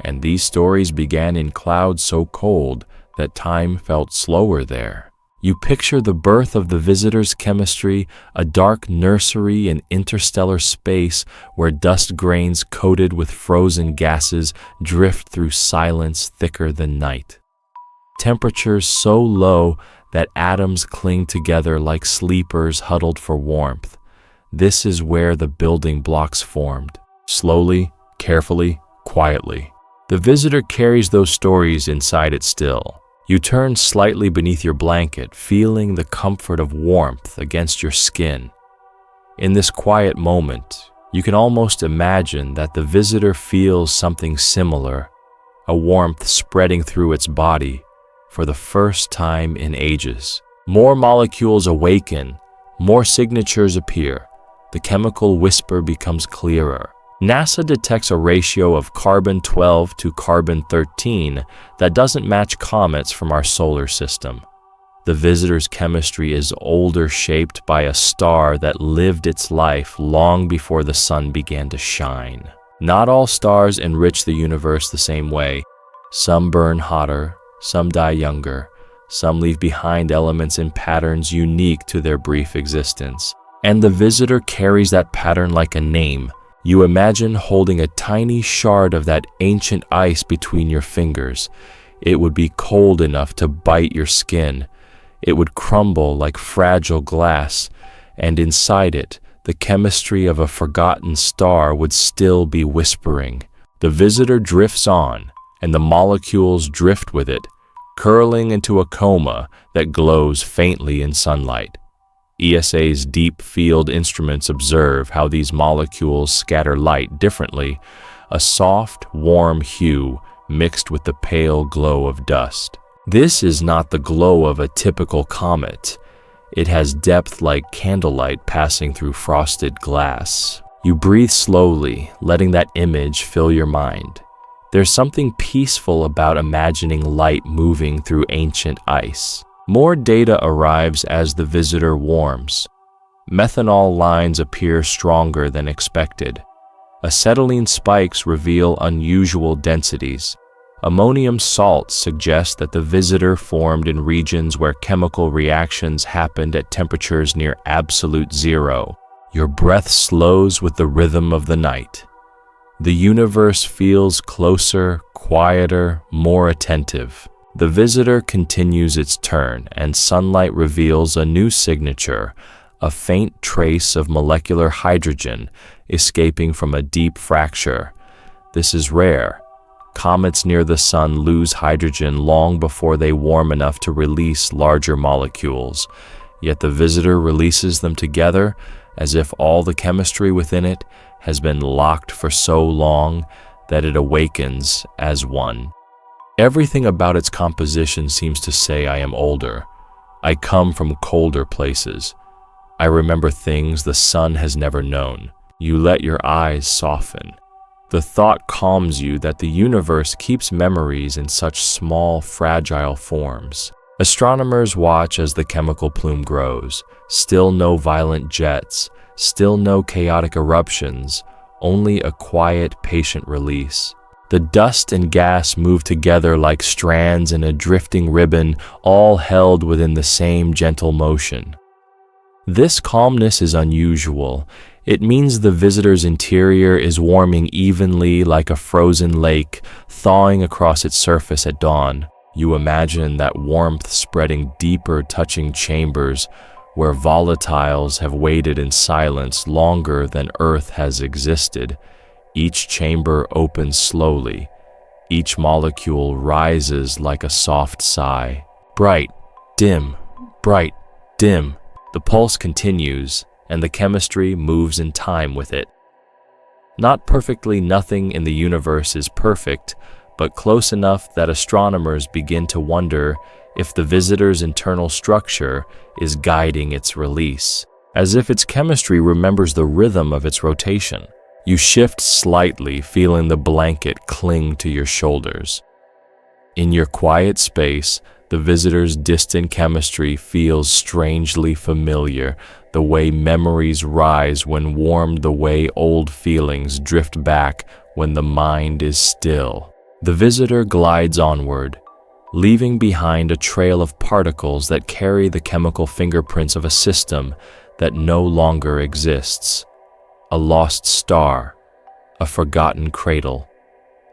and these stories began in clouds so cold that time felt slower there. You picture the birth of the visitor's chemistry, a dark nursery in interstellar space where dust grains coated with frozen gases drift through silence thicker than night. Temperatures so low that atoms cling together like sleepers huddled for warmth. This is where the building blocks formed. Slowly, carefully, quietly. The visitor carries those stories inside it still. You turn slightly beneath your blanket, feeling the comfort of warmth against your skin. In this quiet moment, you can almost imagine that the visitor feels something similar, a warmth spreading through its body for the first time in ages. More molecules awaken, more signatures appear. The chemical whisper becomes clearer. NASA detects a ratio of carbon-12 to carbon-13 that doesn't match comets from our solar system. The visitor's chemistry is older, shaped by a star that lived its life long before the sun began to shine. Not all stars enrich the universe the same way. Some burn hotter, some die younger, some leave behind elements and patterns unique to their brief existence. And the visitor carries that pattern like a name. You imagine holding a tiny shard of that ancient ice between your fingers. It would be cold enough to bite your skin. It would crumble like fragile glass, and inside it, the chemistry of a forgotten star would still be whispering. The visitor drifts on, and the molecules drift with it, curling into a coma that glows faintly in sunlight. ESA's deep field instruments observe how these molecules scatter light differently, a soft, warm hue mixed with the pale glow of dust. This is not the glow of a typical comet. It has depth like candlelight passing through frosted glass. You breathe slowly, letting that image fill your mind. There's something peaceful about imagining light moving through ancient ice. More data arrives as the visitor warms. Methanol lines appear stronger than expected. Acetylene spikes reveal unusual densities. Ammonium salts suggest that the visitor formed in regions where chemical reactions happened at temperatures near absolute zero. Your breath slows with the rhythm of the night. The universe feels closer, quieter, more attentive. The visitor continues its turn, and sunlight reveals a new signature, a faint trace of molecular hydrogen escaping from a deep fracture. This is rare. Comets near the sun lose hydrogen long before they warm enough to release larger molecules, yet the visitor releases them together as if all the chemistry within it has been locked for so long that it awakens as one. Everything about its composition seems to say I am older. I come from colder places. I remember things the sun has never known. You let your eyes soften. The thought calms you that the universe keeps memories in such small, fragile forms. Astronomers watch as the chemical plume grows. Still no violent jets, still no chaotic eruptions, only a quiet, patient release. The dust and gas move together like strands in a drifting ribbon, all held within the same gentle motion. This calmness is unusual. It means the visitor's interior is warming evenly like a frozen lake, thawing across its surface at dawn. You imagine that warmth spreading deeper, touching chambers where volatiles have waited in silence longer than Earth has existed. Each chamber opens slowly. Each molecule rises like a soft sigh. Bright, dim, bright, dim. The pulse continues, and the chemistry moves in time with it. Not perfectly, nothing in the universe is perfect, but close enough that astronomers begin to wonder if the visitor's internal structure is guiding its release, as if its chemistry remembers the rhythm of its rotation. You shift slightly, feeling the blanket cling to your shoulders. In your quiet space, the visitor's distant chemistry feels strangely familiar, the way memories rise when warmed, the way old feelings drift back when the mind is still. The visitor glides onward, leaving behind a trail of particles that carry the chemical fingerprints of a system that no longer exists. A lost star, a forgotten cradle,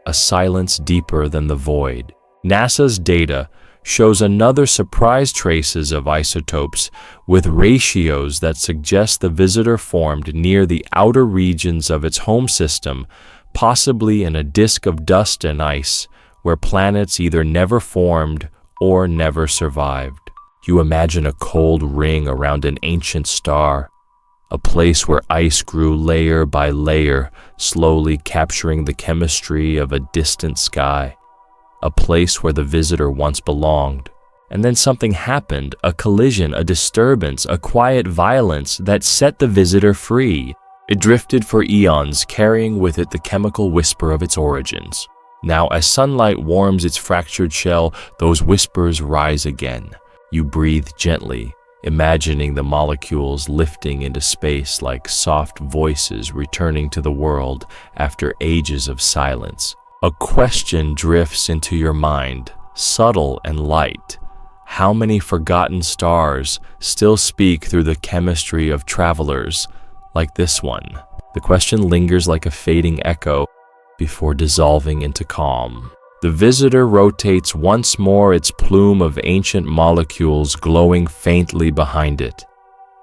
a silence deeper than the void. NASA's data shows another surprise: traces of isotopes with ratios that suggest the visitor formed near the outer regions of its home system, possibly in a disk of dust and ice, where planets either never formed or never survived. You imagine a cold ring around an ancient star, a place where ice grew layer by layer, slowly capturing the chemistry of a distant sky. A place where the visitor once belonged. And then something happened, a collision, a disturbance, a quiet violence that set the visitor free. It drifted for eons, carrying with it the chemical whisper of its origins. Now, as sunlight warms its fractured shell, those whispers rise again. You breathe gently, imagining the molecules lifting into space like soft voices returning to the world after ages of silence. A question drifts into your mind, subtle and light. How many forgotten stars still speak through the chemistry of travelers like this one? The question lingers like a fading echo before dissolving into calm. The visitor rotates once more, its plume of ancient molecules glowing faintly behind it.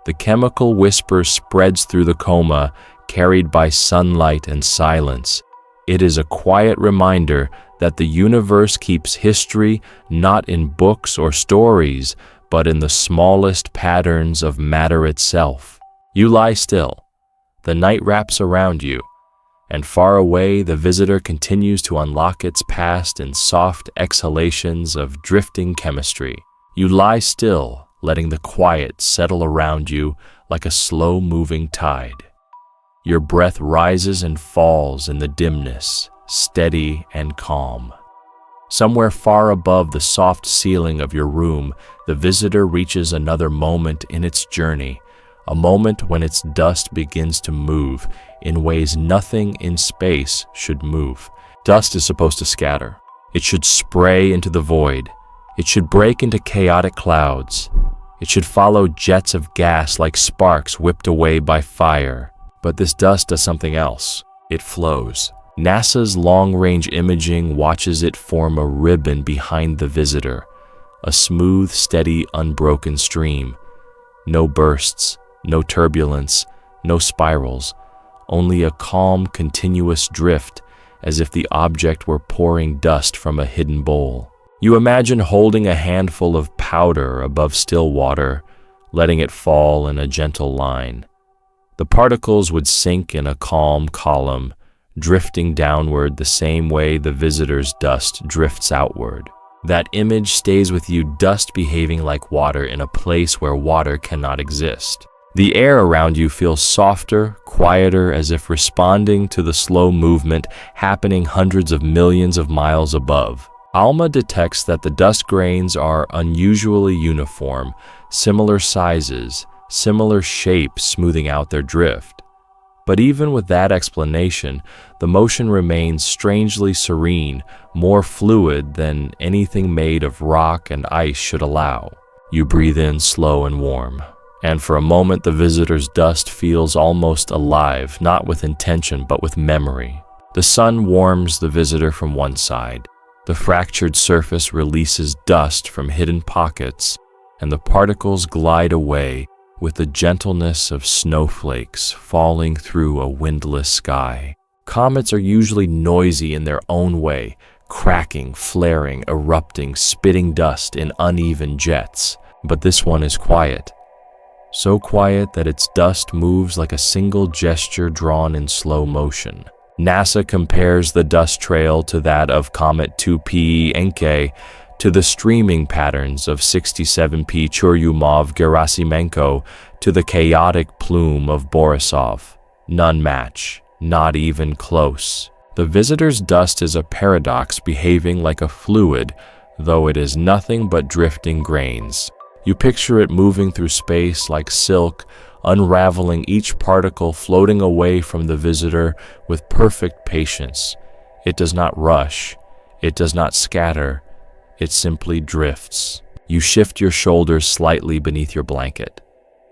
The chemical whisper spreads through the coma, carried by sunlight and silence. It is a quiet reminder that the universe keeps history not in books or stories, but in the smallest patterns of matter itself. You lie still. The night wraps around you, and far away the visitor continues to unlock its past in soft exhalations of drifting chemistry. You lie still, letting the quiet settle around you like a slow-moving tide. Your breath rises and falls in the dimness, steady and calm. Somewhere far above the soft ceiling of your room, the visitor reaches another moment in its journey, a moment when its dust begins to move in ways nothing in space should move. Dust is supposed to scatter. It should spray into the void. It should break into chaotic clouds. It should follow jets of gas like sparks whipped away by fire. But this dust does something else. It flows. NASA's long-range imaging watches it form a ribbon behind the visitor, a smooth, steady, unbroken stream. No bursts, no turbulence, no spirals, only a calm, continuous drift, as if the object were pouring dust from a hidden bowl. You imagine holding a handful of powder above still water, letting it fall in a gentle line. The particles would sink in a calm column, drifting downward the same way the visitor's dust drifts outward. That image stays with you, dust behaving like water in a place where water cannot exist. The air around you feels softer, quieter, as if responding to the slow movement happening hundreds of millions of miles above. ALMA detects that the dust grains are unusually uniform, similar sizes, similar shapes, smoothing out their drift. But even with that explanation, the motion remains strangely serene, more fluid than anything made of rock and ice should allow. You breathe in slow and warm, and for a moment the visitor's dust feels almost alive, not with intention but with memory. The sun warms the visitor from one side. The fractured surface releases dust from hidden pockets, and the particles glide away with the gentleness of snowflakes falling through a windless sky. Comets are usually noisy in their own way, cracking, flaring, erupting, spitting dust in uneven jets. But this one is quiet. So quiet that its dust moves like a single gesture drawn in slow motion. NASA compares the dust trail to that of Comet 2P Encke, to the streaming patterns of 67P Churyumov-Gerasimenko, to the chaotic plume of Borisov. None match, not even close. The visitor's dust is a paradox, behaving like a fluid, though it is nothing but drifting grains. You picture it moving through space like silk, unraveling, each particle floating away from the visitor with perfect patience. It does not rush, it does not scatter, it simply drifts. You shift your shoulders slightly beneath your blanket.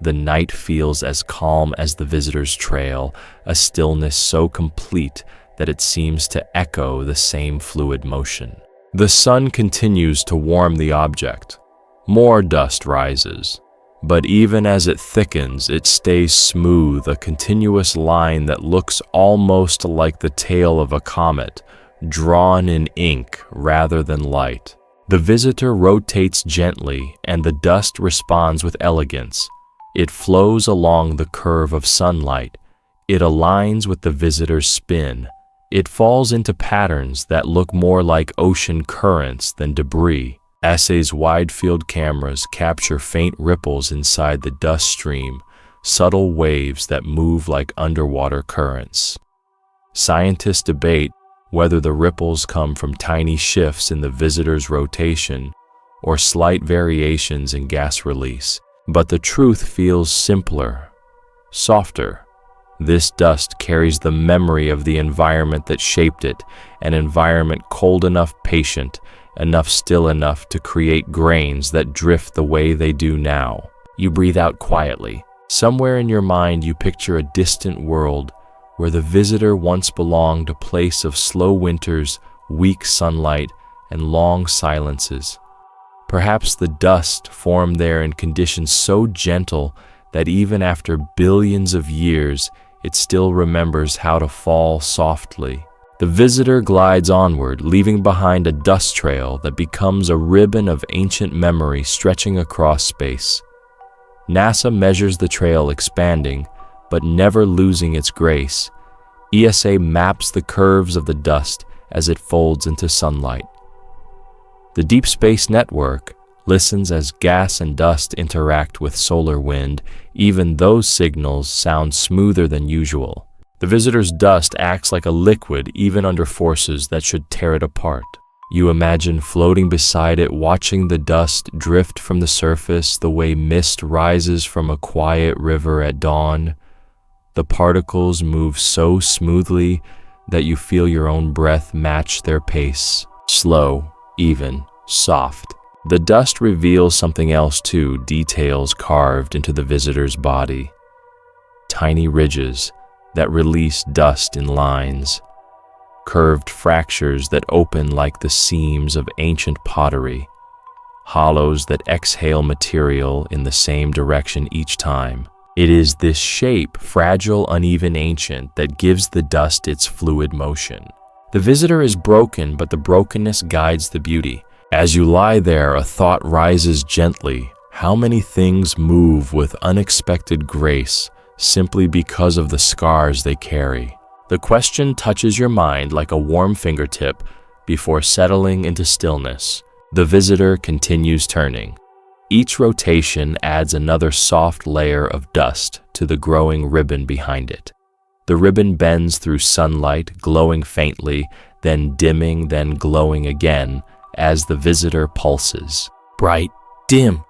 The night feels as calm as the visitor's trail, a stillness so complete that it seems to echo the same fluid motion. The sun continues to warm the object. More dust rises. But even as it thickens, it stays smooth, a continuous line that looks almost like the tail of a comet, drawn in ink rather than light. The visitor rotates gently, and the dust responds with elegance. It flows along the curve of sunlight. It aligns with the visitor's spin. It falls into patterns that look more like ocean currents than debris. ESA's wide-field cameras capture faint ripples inside the dust stream, subtle waves that move like underwater currents. Scientists debate whether the ripples come from tiny shifts in the visitor's rotation or slight variations in gas release, but the truth feels simpler, softer. This dust carries the memory of the environment that shaped it, an environment cold enough, patient enough, still enough to create grains that drift the way they do now. You breathe out quietly. Somewhere in your mind you picture a distant world where the visitor once belonged, a place of slow winters, weak sunlight, and long silences. Perhaps the dust formed there in conditions so gentle that even after billions of years it still remembers how to fall softly. The visitor glides onward, leaving behind a dust trail that becomes a ribbon of ancient memory stretching across space. NASA measures the trail expanding, but never losing its grace. ESA maps the curves of the dust as it folds into sunlight. The Deep Space Network listens as gas and dust interact with solar wind. Even those signals sound smoother than usual. The visitor's dust acts like a liquid even under forces that should tear it apart. You imagine floating beside it, watching the dust drift from the surface the way mist rises from a quiet river at dawn. The particles move so smoothly that you feel your own breath match their pace. Slow, even, soft. The dust reveals something else too, details carved into the visitor's body. Tiny ridges that release dust in lines. curved fractures that open like the seams of ancient pottery, hollows that exhale material in the same direction each time. It is this shape, fragile, uneven, ancient, that gives the dust its fluid motion. The visitor is broken, but the brokenness guides the beauty. As you lie there, a thought rises gently. How many things move with unexpected grace simply because of the scars they carry? The question touches your mind like a warm fingertip before settling into stillness. The visitor continues turning. Each rotation adds another soft layer of dust to the growing ribbon behind it. The ribbon bends through sunlight, glowing faintly, then dimming, then glowing again as the visitor pulses. Bright, dim,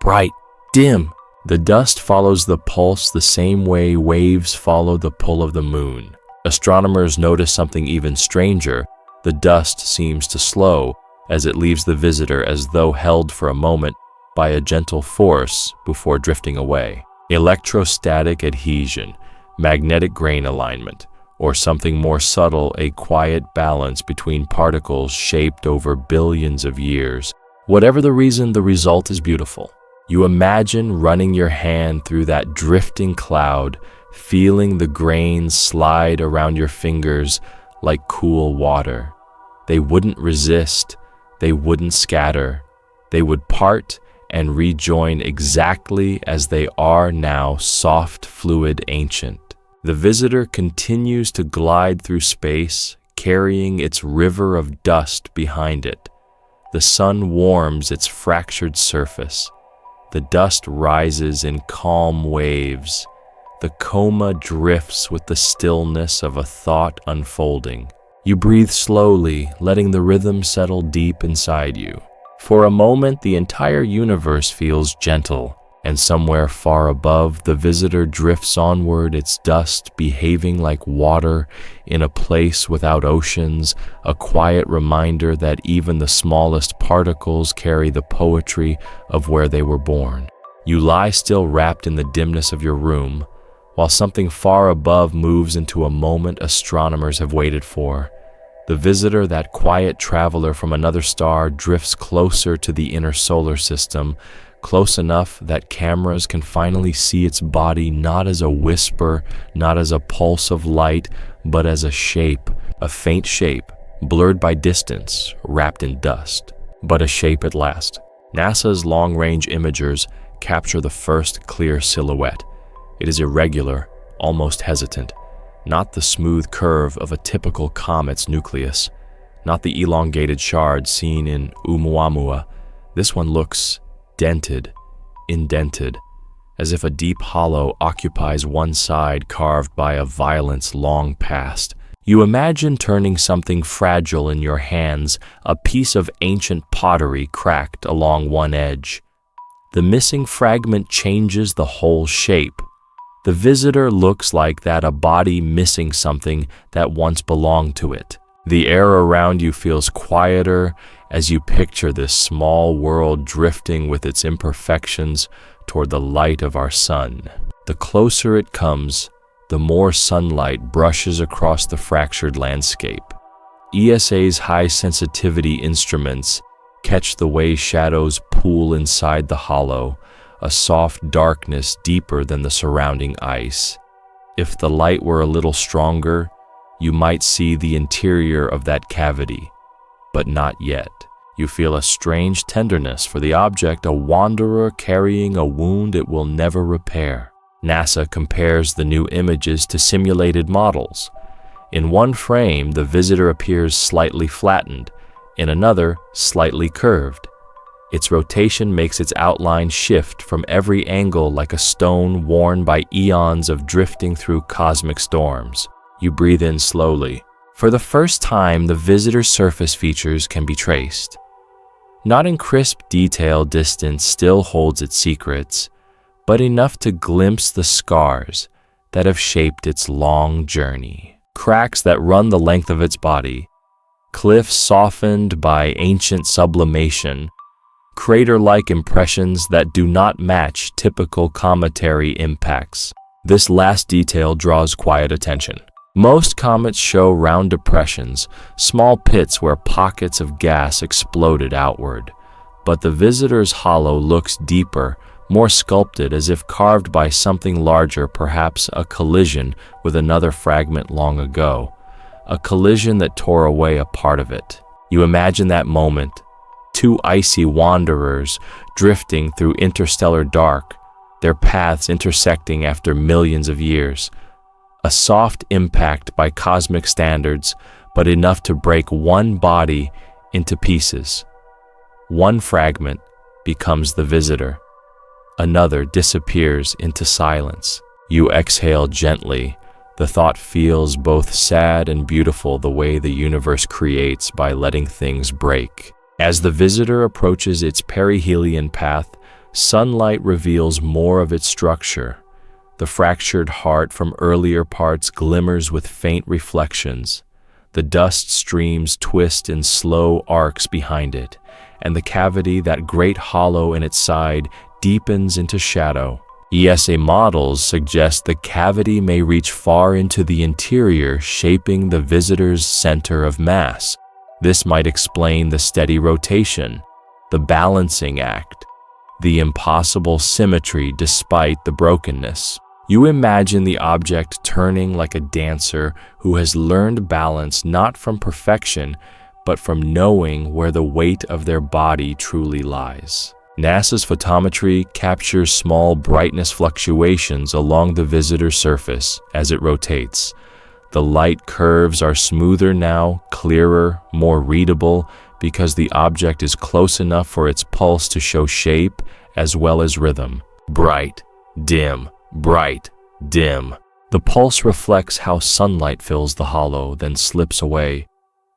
bright, dim. The dust follows the pulse the same way waves follow the pull of the moon. Astronomers notice something even stranger. The dust seems to slow as it leaves the visitor as though held for a moment by a gentle force before drifting away. Electrostatic adhesion, magnetic grain alignment, or something more subtle, a quiet balance between particles shaped over billions of years. Whatever the reason, the result is beautiful. You imagine running your hand through that drifting cloud, feeling the grains slide around your fingers like cool water. They wouldn't resist, they wouldn't scatter, they would part and rejoin exactly as they are now, soft, fluid, ancient. The visitor continues to glide through space, carrying its river of dust behind it. The sun warms its fractured surface. The dust rises in calm waves. The coma drifts with the stillness of a thought unfolding. You breathe slowly, letting the rhythm settle deep inside you. For a moment, the entire universe feels gentle, and somewhere far above, the visitor drifts onward, its dust behaving like water in a place without oceans, a quiet reminder that even the smallest particles carry the poetry of where they were born. You lie still, wrapped in the dimness of your room, while something far above moves into a moment astronomers have waited for. The visitor, that quiet traveler from another star, drifts closer to the inner solar system, close enough that cameras can finally see its body not as a whisper, not as a pulse of light, but as a shape, a faint shape, blurred by distance, wrapped in dust. But a shape at last. NASA's long-range imagers capture the first clear silhouette. It is irregular, almost hesitant. Not the smooth curve of a typical comet's nucleus, not the elongated shards seen in Oumuamua. This one looks dented, indented, as if a deep hollow occupies one side carved by a violence long past. You imagine turning something fragile in your hands, a piece of ancient pottery cracked along one edge. The missing fragment changes the whole shape. The visitor looks like that, a body missing something that once belonged to it. The air around you feels quieter as you picture this small world drifting with its imperfections toward the light of our sun. The closer it comes, the more sunlight brushes across the fractured landscape. ESA's high-sensitivity instruments catch the way shadows pool inside the hollow, a soft darkness deeper than the surrounding ice. If the light were a little stronger, you might see the interior of that cavity, but not yet. You feel a strange tenderness for the object, a wanderer carrying a wound it will never repair. NASA compares the new images to simulated models. In one frame, the visitor appears slightly flattened, in another, slightly curved. Its rotation makes its outline shift from every angle like a stone worn by eons of drifting through cosmic storms. You breathe in slowly. For the first time, the visitor's surface features can be traced. Not in crisp detail, distance still holds its secrets, but enough to glimpse the scars that have shaped its long journey. Cracks that run the length of its body, cliffs softened by ancient sublimation, crater-like impressions that do not match typical cometary impacts. This last detail draws quiet attention. Most comets show round depressions, small pits where pockets of gas exploded outward. But the visitor's hollow looks deeper, more sculpted, as if carved by something larger, perhaps a collision with another fragment long ago, a collision that tore away a part of it. You imagine that moment, two icy wanderers drifting through interstellar dark, their paths intersecting after millions of years. A soft impact by cosmic standards, but enough to break one body into pieces. One fragment becomes the visitor. Another disappears into silence. You exhale gently. The thought feels both sad and beautiful, the way the universe creates by letting things break. As the visitor approaches its perihelion path, sunlight reveals more of its structure. The fractured heart from earlier parts glimmers with faint reflections. The dust streams twist in slow arcs behind it, and the cavity, that great hollow in its side, deepens into shadow. ESA models suggest the cavity may reach far into the interior, shaping the visitor's center of mass. This might explain the steady rotation, the balancing act, the impossible symmetry despite the brokenness. You imagine the object turning like a dancer who has learned balance not from perfection, but from knowing where the weight of their body truly lies. NASA's photometry captures small brightness fluctuations along the visitor's surface as it rotates. The light curves are smoother now, clearer, more readable, because the object is close enough for its pulse to show shape as well as rhythm. Bright, dim, bright, dim. The pulse reflects how sunlight fills the hollow, then slips away.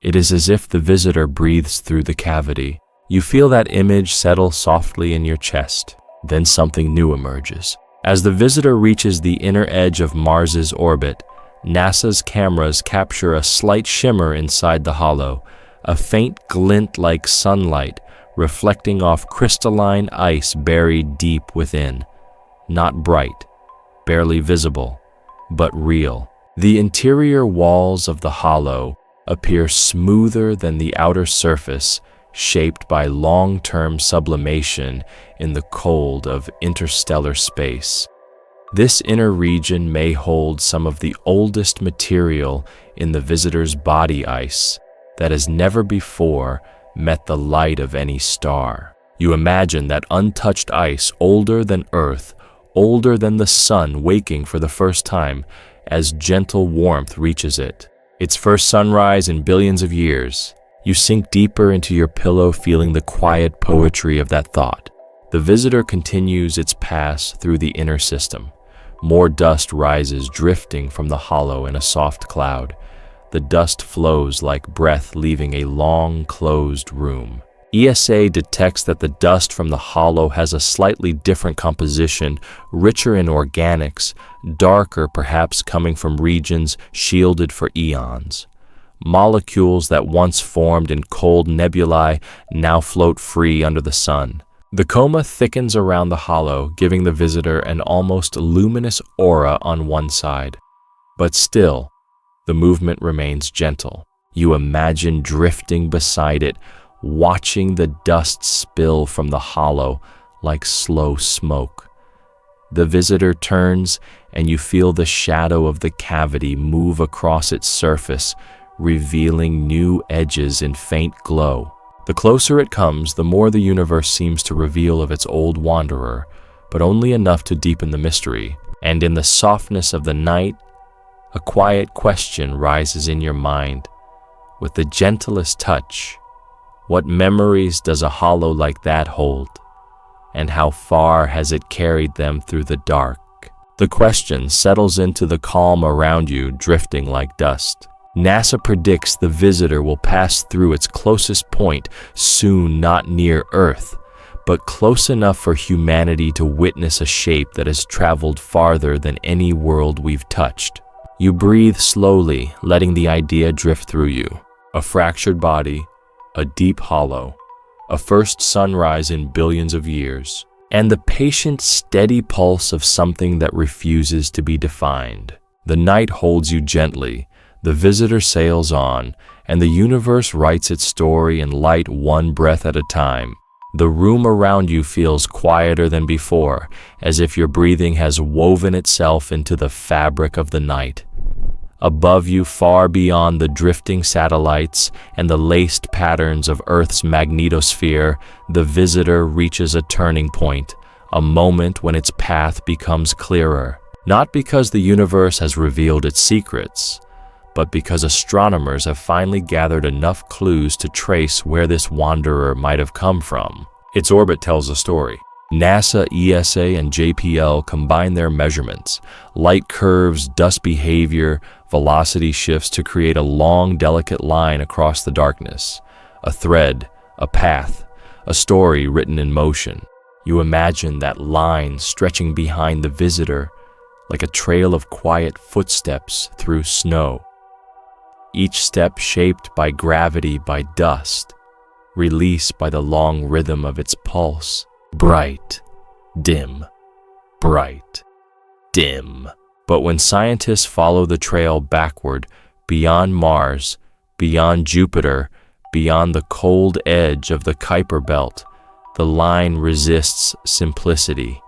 It is as if the visitor breathes through the cavity. You feel that image settle softly in your chest. Then something new emerges. As the visitor reaches the inner edge of Mars's orbit, NASA's cameras capture a slight shimmer inside the hollow, a faint glint like sunlight reflecting off crystalline ice buried deep within. Not bright, barely visible, but real. The interior walls of the hollow appear smoother than the outer surface, shaped by long-term sublimation in the cold of interstellar space. This inner region may hold some of the oldest material in the visitor's body ice that has never before met the light of any star. You imagine that untouched ice, older than Earth, older than the sun, waking for the first time as gentle warmth reaches it. Its first sunrise in billions of years. You sink deeper into your pillow, feeling the quiet poetry of that thought. The visitor continues its pass through the inner system. More dust rises, drifting from the hollow in a soft cloud. The dust flows like breath, leaving a long, closed room. ESA detects that the dust from the hollow has a slightly different composition, richer in organics, darker perhaps coming from regions shielded for eons. Molecules that once formed in cold nebulae now float free under the sun. The coma thickens around the hollow, giving the visitor an almost luminous aura on one side. But still, the movement remains gentle. You imagine drifting beside it, watching the dust spill from the hollow like slow smoke. The visitor turns, and you feel the shadow of the cavity move across its surface, revealing new edges in faint glow. The closer it comes, the more the universe seems to reveal of its old wanderer, but only enough to deepen the mystery. And in the softness of the night, a quiet question rises in your mind. With the gentlest touch, what memories does a hollow like that hold? And how far has it carried them through the dark? The question settles into the calm around you, drifting like dust. NASA predicts the visitor will pass through its closest point soon, not near Earth, but close enough for humanity to witness a shape that has traveled farther than any world we've touched. You breathe slowly, letting the idea drift through you. A fractured body, a deep hollow, a first sunrise in billions of years, and the patient, steady pulse of something that refuses to be defined. The night holds you gently, the visitor sails on, and the universe writes its story in light one breath at a time. The room around you feels quieter than before, as if your breathing has woven itself into the fabric of the night. Above you, far beyond the drifting satellites and the laced patterns of Earth's magnetosphere, the visitor reaches a turning point, a moment when its path becomes clearer. Not because the universe has revealed its secrets, but because astronomers have finally gathered enough clues to trace where this wanderer might have come from. Its orbit tells a story. NASA, ESA, and JPL combine their measurements, light curves, dust behavior, velocity shifts to create a long, delicate line across the darkness. A thread, a path, a story written in motion. You imagine that line stretching behind the visitor like a trail of quiet footsteps through snow. Each step shaped by gravity, by dust, released by the long rhythm of its pulse. Bright, dim, bright, dim. But when scientists follow the trail backward, beyond Mars, beyond Jupiter, beyond the cold edge of the Kuiper Belt, the line resists simplicity.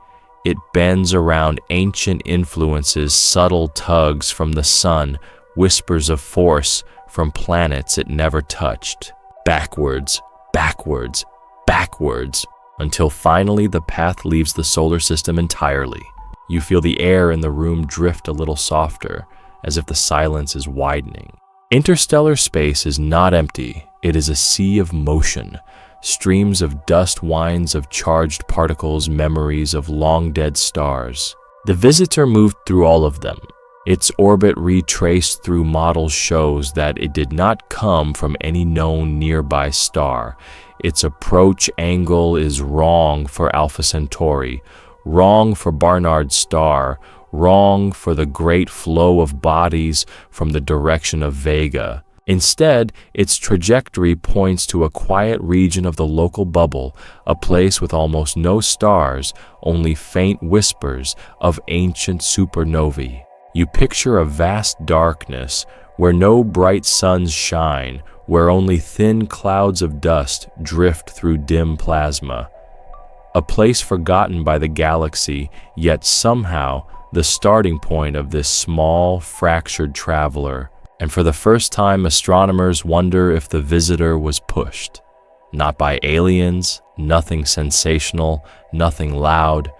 It bends around ancient influences, subtle tugs from the sun, whispers of force from planets it never touched. Backwards, backwards, backwards, until finally the path leaves the solar system entirely. You feel the air in the room drift a little softer, as if the silence is widening. Interstellar space is not empty. It is a sea of motion. Streams of dust, winds of charged particles, memories of long-dead stars. The visitor moved through all of them. Its orbit retraced through models shows that it did not come from any known nearby star. Its approach angle is wrong for Alpha Centauri, wrong for Barnard's star, wrong for the great flow of bodies from the direction of Vega. Instead, its trajectory points to a quiet region of the local bubble, a place with almost no stars, only faint whispers of ancient supernovae. You picture a vast darkness where no bright suns shine, where only thin clouds of dust drift through dim plasma. A place forgotten by the galaxy, yet somehow the starting point of this small, fractured traveler. And for the first time, astronomers wonder if the visitor was pushed. Not by aliens, nothing sensational, nothing loud,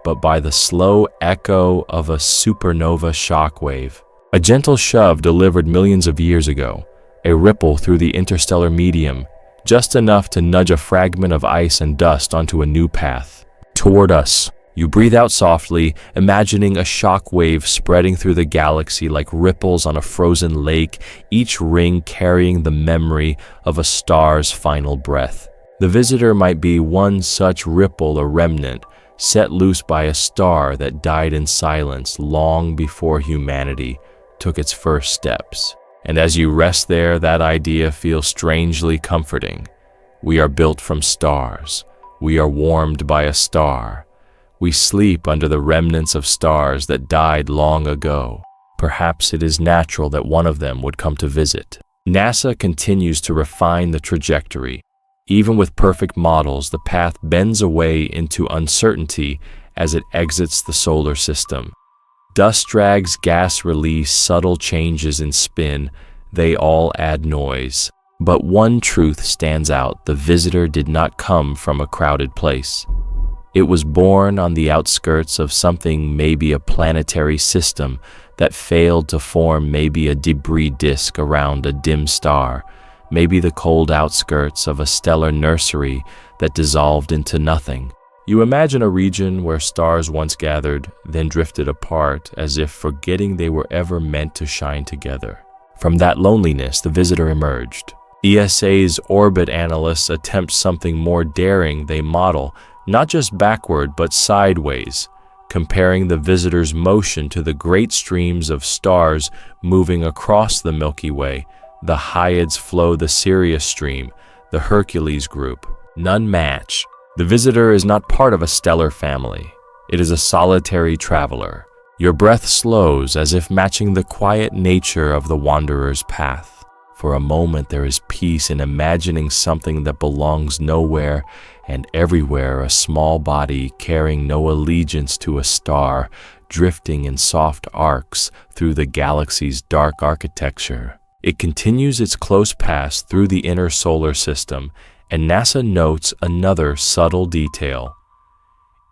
but by the slow echo of a supernova shockwave. A gentle shove delivered millions of years ago, a ripple through the interstellar medium, just enough to nudge a fragment of ice and dust onto a new path. Toward us. You breathe out softly, imagining a shock wave spreading through the galaxy like ripples on a frozen lake, each ring carrying the memory of a star's final breath. The visitor might be one such ripple, a remnant, set loose by a star that died in silence long before humanity took its first steps. And as you rest there, that idea feels strangely comforting. We are built from stars. We are warmed by a star. We sleep under the remnants of stars that died long ago. Perhaps it is natural that one of them would come to visit. NASA continues to refine the trajectory. Even with perfect models, the path bends away into uncertainty as it exits the solar system. Dust drags, gas release, subtle changes in spin, they all add noise. But one truth stands out: the visitor did not come from a crowded place. It was born on the outskirts of something, maybe a planetary system that failed to form, maybe a debris disk around a dim star, maybe the cold outskirts of a stellar nursery that dissolved into nothing. You imagine a region where stars once gathered, then drifted apart as if forgetting they were ever meant to shine together. From that loneliness, the visitor emerged. ESA's orbit analysts attempt something more daring. They model not just backward, but sideways, comparing the visitor's motion to the great streams of stars moving across the Milky Way. The Hyades flow the Sirius stream, the Hercules group. None match. The visitor is not part of a stellar family. It is a solitary traveler, Your breath slows as if matching the quiet nature of the wanderer's path. For a moment there is peace in imagining something that belongs nowhere and everywhere, a small body carrying no allegiance to a star, drifting in soft arcs through the galaxy's dark architecture. It continues its close pass through the inner solar system, and NASA notes another subtle detail.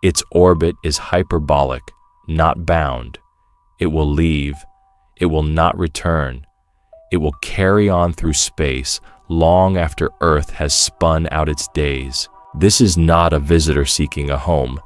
Its orbit is hyperbolic, not bound. It will leave. It will not return. It will carry on through space long after Earth has spun out its days. This is not a visitor seeking a home.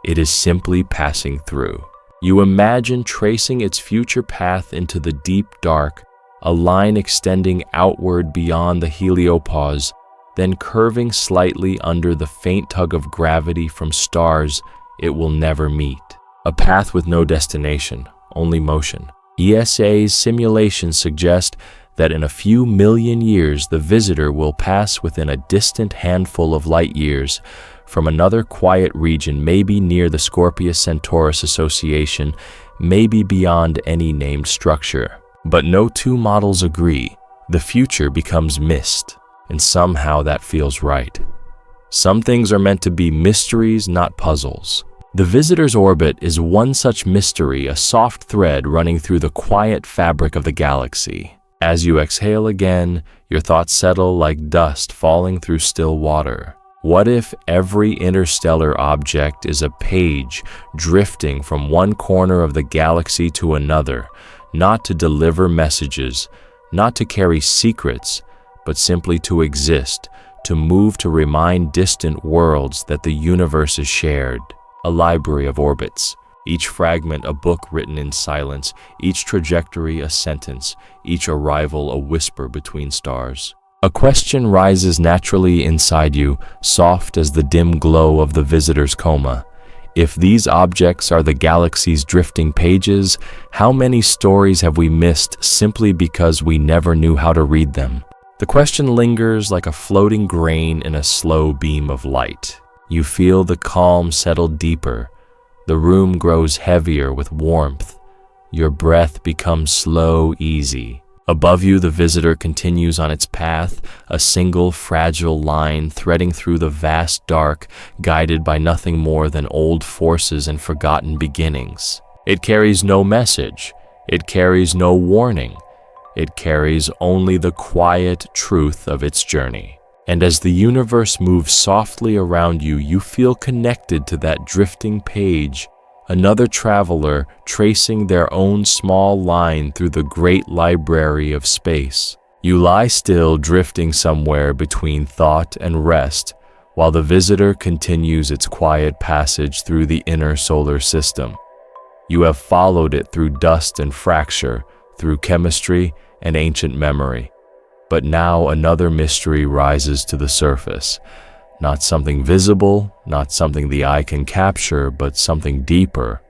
It is simply passing through. You imagine tracing its future path into the deep dark, a line extending outward beyond the heliopause, then curving slightly under the faint tug of gravity from stars it will never meet. A path with no destination, only motion. ESA's simulations suggest that in a few million years the visitor will pass within a distant handful of light years from another quiet region, maybe near the Scorpius-Centaurus Association, maybe beyond any named structure. But no two models agree. The future becomes mist, and somehow that feels right. Some things are meant to be mysteries, not puzzles. The visitor's orbit is one such mystery, a soft thread running through the quiet fabric of the galaxy. As you exhale again, your thoughts settle like dust falling through still water. What if every interstellar object is a page drifting from one corner of the galaxy to another, not to deliver messages, not to carry secrets, but simply to exist, to move to remind distant worlds that the universe is shared? A library of orbits, each fragment a book written in silence, each trajectory a sentence, each arrival a whisper between stars. A question rises naturally inside you, soft as the dim glow of the visitor's coma. If these objects are the galaxy's drifting pages, how many stories have we missed simply because we never knew how to read them? The question lingers like a floating grain in a slow beam of light. You feel the calm settle deeper. The room grows heavier with warmth. Your breath becomes slow, easy. Above you, the visitor continues on its path, a single fragile line threading through the vast dark, guided by nothing more than old forces and forgotten beginnings. It carries no message. It carries no warning. It carries only the quiet truth of its journey. And as the universe moves softly around you, you feel connected to that drifting page, another traveler tracing their own small line through the great library of space. You lie still, drifting somewhere between thought and rest, while the visitor continues its quiet passage through the inner solar system. You have followed it through dust and fracture, through chemistry and ancient memory. But now another mystery rises to the surface. Not something visible, not something the eye can capture, but something deeper.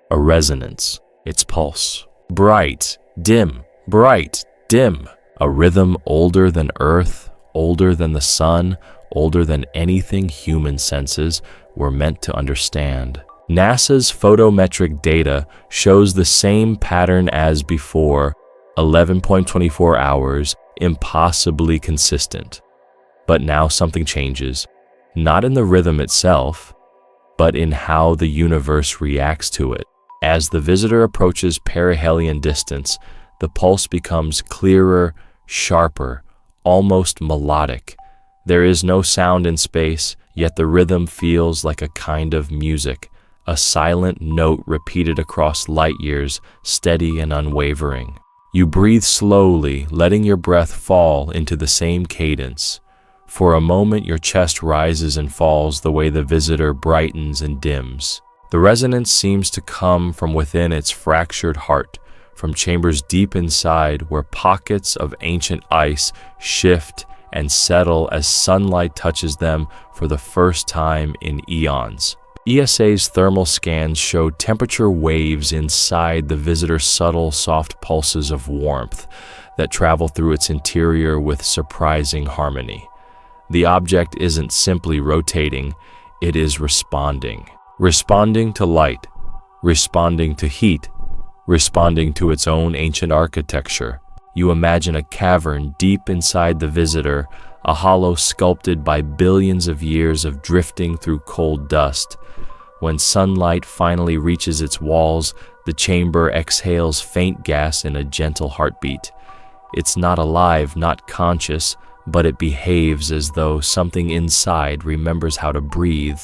A resonance, its pulse. Bright, dim, bright, dim. A rhythm older than Earth, older than the sun, older than anything human senses were meant to understand. NASA's photometric data shows the same pattern as before, 11.24 hours, impossibly consistent. But now something changes, not in the rhythm itself, but in how the universe reacts to it. As the visitor approaches perihelion distance, the pulse becomes clearer, sharper, almost melodic. There is no sound in space, yet the rhythm feels like a kind of music, a silent note repeated across light years, steady and unwavering. You breathe slowly, letting your breath fall into the same cadence. For a moment, your chest rises and falls the way the visitor brightens and dims. The resonance seems to come from within its fractured heart, from chambers deep inside where pockets of ancient ice shift and settle as sunlight touches them for the first time in eons. ESA's thermal scans show temperature waves inside the visitor's subtle, soft pulses of warmth that travel through its interior with surprising harmony. The object isn't simply rotating, it is responding. Responding to light, responding to heat, responding to its own ancient architecture. You imagine a cavern deep inside the visitor, a hollow sculpted by billions of years of drifting through cold dust. When sunlight finally reaches its walls, the chamber exhales faint gas in a gentle heartbeat. It's not alive, not conscious, but it behaves as though something inside remembers how to breathe.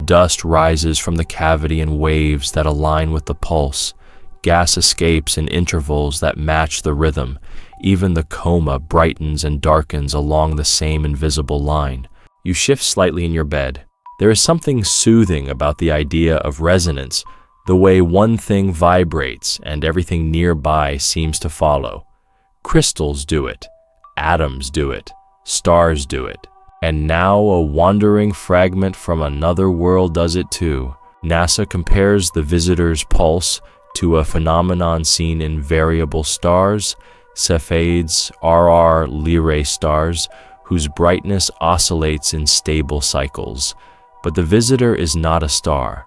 Dust rises from the cavity in waves that align with the pulse. Gas escapes in intervals that match the rhythm. Even the coma brightens and darkens along the same invisible line. You shift slightly in your bed. There is something soothing about the idea of resonance, the way one thing vibrates and everything nearby seems to follow. Crystals do it. Atoms do it. Stars do it. And now a wandering fragment from another world does it too. NASA compares the visitor's pulse to a phenomenon seen in variable stars, Cepheids, RR Lyrae stars, whose brightness oscillates in stable cycles. But the visitor is not a star.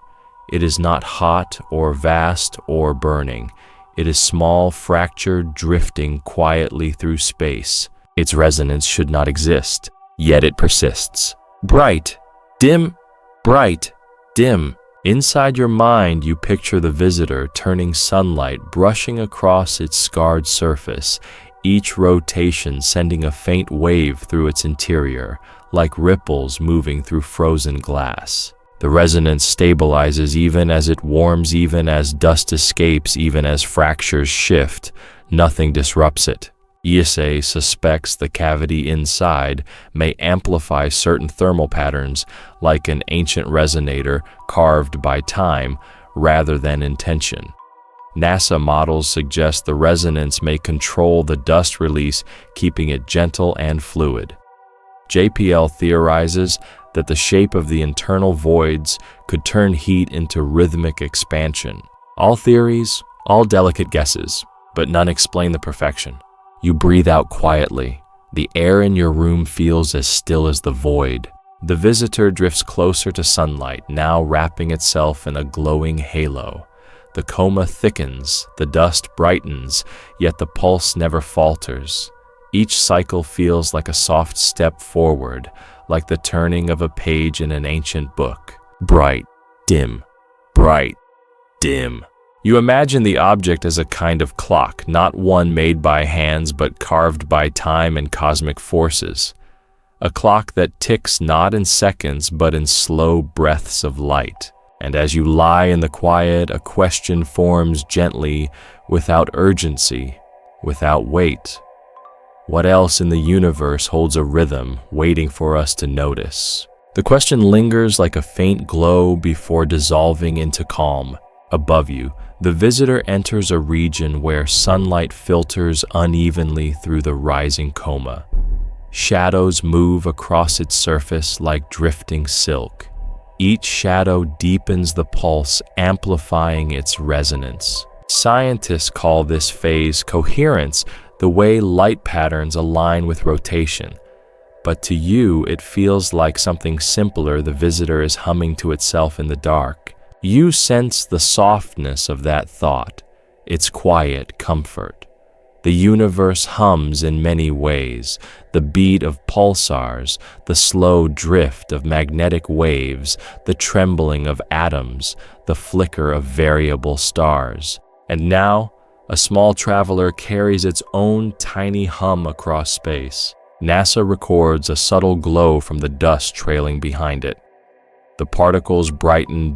It is not hot or vast or burning. It is small, fractured, drifting quietly through space. Its resonance should not exist, yet it persists. Bright, dim, bright, dim. Inside your mind, you picture the visitor turning sunlight brushing across its scarred surface, each rotation sending a faint wave through its interior, like ripples moving through frozen glass. The resonance stabilizes even as it warms, even as dust escapes, even as fractures shift. Nothing disrupts it. ESA suspects the cavity inside may amplify certain thermal patterns, like an ancient resonator carved by time rather than intention. NASA models suggest the resonance may control the dust release, keeping it gentle and fluid. JPL theorizes that the shape of the internal voids could turn heat into rhythmic expansion. All theories, all delicate guesses, but none explain the perfection. You breathe out quietly. The air in your room feels as still as the void. The visitor drifts closer to sunlight, now wrapping itself in a glowing halo. The coma thickens, the dust brightens, yet the pulse never falters. Each cycle feels like a soft step forward, like the turning of a page in an ancient book. Bright, dim, bright, dim. You imagine the object as a kind of clock, not one made by hands but carved by time and cosmic forces. A clock that ticks not in seconds but in slow breaths of light. And as you lie in the quiet, a question forms gently, without urgency, without weight. What else in the universe holds a rhythm waiting for us to notice? The question lingers like a faint glow before dissolving into calm. Above you, the visitor enters a region where sunlight filters unevenly through the rising coma. Shadows move across its surface like drifting silk. Each shadow deepens the pulse, amplifying its resonance. Scientists call this phase coherence, the way light patterns align with rotation. But to you, it feels like something simpler the visitor is humming to itself in the dark. You sense the softness of that thought, its quiet comfort. The universe hums in many ways, the beat of pulsars, the slow drift of magnetic waves, the trembling of atoms, the flicker of variable stars. And now, a small traveler carries its own tiny hum across space. NASA records a subtle glow from the dust trailing behind it. The particles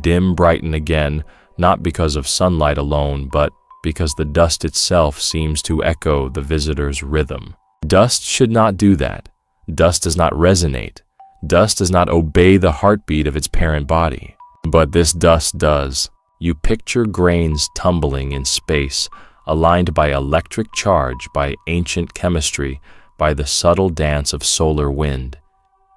dim brighten again, not because of sunlight alone, but because the dust itself seems to echo the visitor's rhythm. Dust should not do that. Dust does not resonate. Dust does not obey the heartbeat of its parent body. But this dust does. You picture grains tumbling in space, aligned by electric charge, by ancient chemistry, by the subtle dance of solar wind.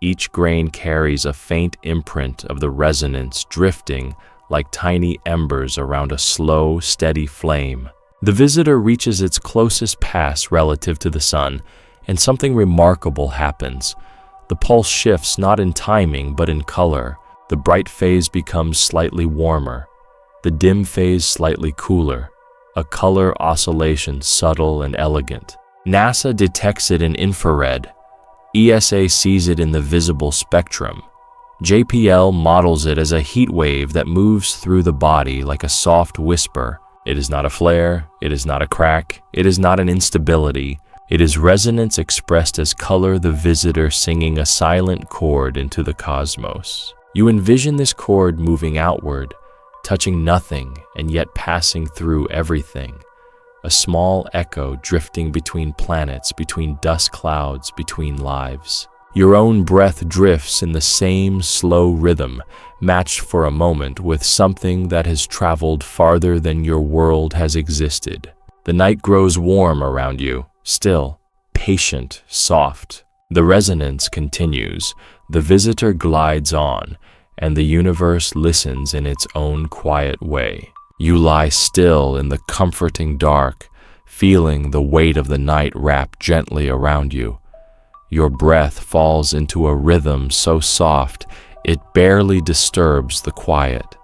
Each grain carries a faint imprint of the resonance, drifting like tiny embers around a slow, steady flame. The visitor reaches its closest pass relative to the sun, and something remarkable happens. The pulse shifts not in timing, but in color. The bright phase becomes slightly warmer, the dim phase slightly cooler. a color oscillation subtle and elegant. NASA detects it in infrared. ESA sees it in the visible spectrum. JPL models it as a heat wave that moves through the body like a soft whisper. It is not a flare, it is not a crack, it is not an instability. It is resonance expressed as color, the visitor singing a silent chord into the cosmos. You envision this chord moving outward, touching nothing and yet passing through everything. A small echo drifting between planets, between dust clouds, between lives. Your own breath drifts in the same slow rhythm, matched for a moment with something that has traveled farther than your world has existed. The night grows warm around you, still, patient, soft. The resonance continues, the visitor glides on, and the universe listens in its own quiet way. You lie still in the comforting dark, feeling the weight of the night wrap gently around you. Your breath falls into a rhythm so soft it barely disturbs the quiet.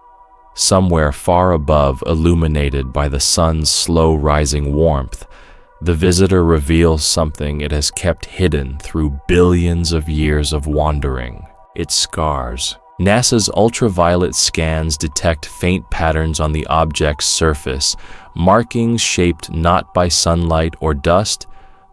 Somewhere far above, illuminated by the sun's slow rising warmth, the visitor reveals something it has kept hidden through billions of years of wandering: its scars. NASA's ultraviolet scans detect faint patterns on the object's surface, markings shaped not by sunlight or dust,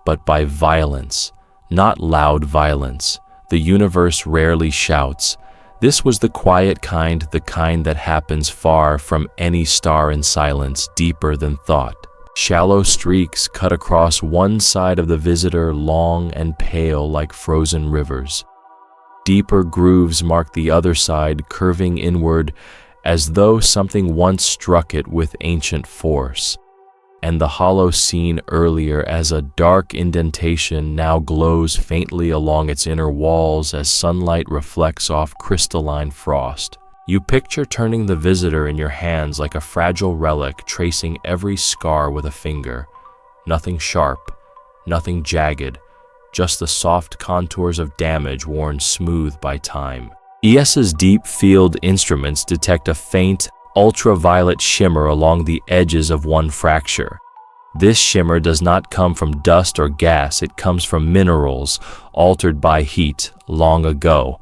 but by violence. Not loud violence. The universe rarely shouts. This was the quiet kind, the kind that happens far from any star, in silence deeper than thought. Shallow streaks cut across one side of the visitor, long and pale like frozen rivers. Deeper grooves mark the other side, curving inward as though something once struck it with ancient force. And the hollow seen earlier as a dark indentation now glows faintly along its inner walls as sunlight reflects off crystalline frost. You picture turning the visitor in your hands like a fragile relic, tracing every scar with a finger. Nothing sharp, nothing jagged, just the soft contours of damage worn smooth by time. ESA's deep field instruments detect a faint, ultraviolet shimmer along the edges of one fracture. This shimmer does not come from dust or gas, it comes from minerals altered by heat long ago.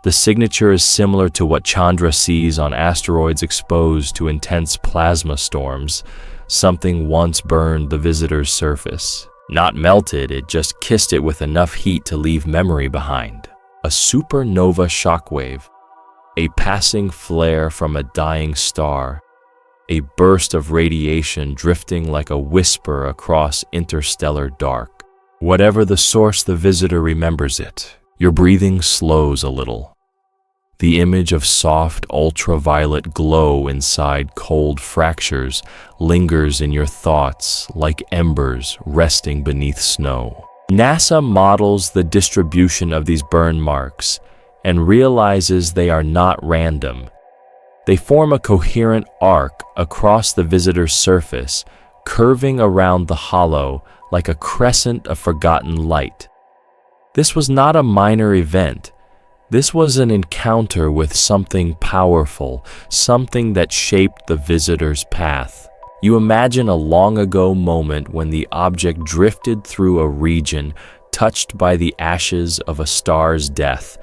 The signature is similar to what Chandra sees on asteroids exposed to intense plasma storms. Something once burned the visitor's surface. Not melted, it just kissed it with enough heat to leave memory behind. A supernova shockwave. A passing flare from a dying star, a burst of radiation drifting like a whisper across interstellar dark. Whatever the source, the visitor remembers it. Your breathing slows a little. The image of soft ultraviolet glow inside cold fractures lingers in your thoughts like embers resting beneath snow. NASA models the distribution of these burn marks and realizes they are not random. They form a coherent arc across the visitor's surface, curving around the hollow like a crescent of forgotten light. This was not a minor event. This was an encounter with something powerful, something that shaped the visitor's path. You imagine a long ago moment when the object drifted through a region touched by the ashes of a star's death.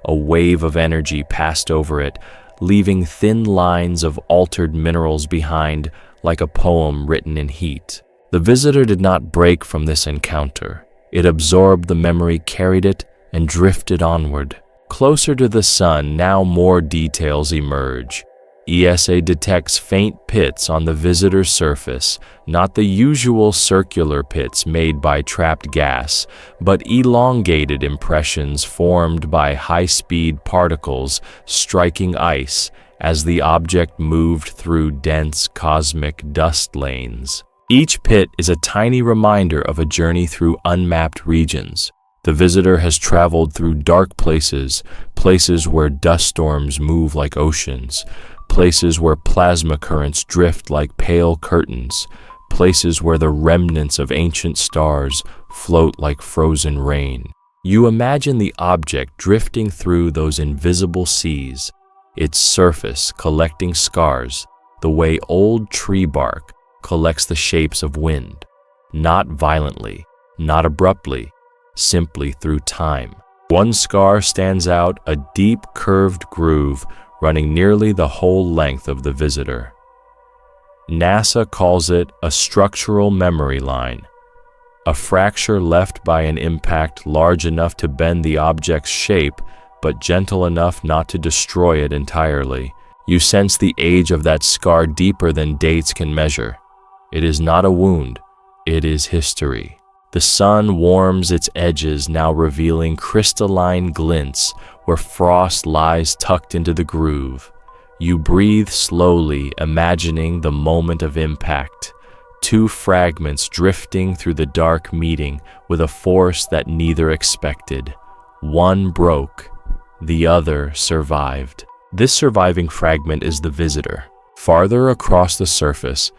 A wave of energy passed over it, leaving thin lines of altered minerals behind, like a poem written in heat. The visitor did not break from this encounter. It absorbed the memory, carried it, and drifted onward. Closer to the sun, now more details emerge. ESA detects faint pits on the visitor's surface, not the usual circular pits made by trapped gas, but elongated impressions formed by high-speed particles striking ice as the object moved through dense cosmic dust lanes. Each pit is a tiny reminder of a journey through unmapped regions. The visitor has traveled through dark places, places where dust storms move like oceans, places where plasma currents drift like pale curtains, places where the remnants of ancient stars float like frozen rain. You imagine the object drifting through those invisible seas, its surface collecting scars, the way old tree bark collects the shapes of wind, not violently, not abruptly, simply through time. One scar stands out, a deep curved groove running nearly the whole length of the visitor. NASA calls it a structural memory line, a fracture left by an impact large enough to bend the object's shape, but gentle enough not to destroy it entirely. You sense the age of that scar deeper than dates can measure. It is not a wound, it is history. The sun warms its edges, now revealing crystalline glints where frost lies tucked into the groove. You breathe slowly, imagining the moment of impact. Two fragments drifting through the dark meeting with a force that neither expected. One broke, the other survived. This surviving fragment is the visitor. Farther across the surface,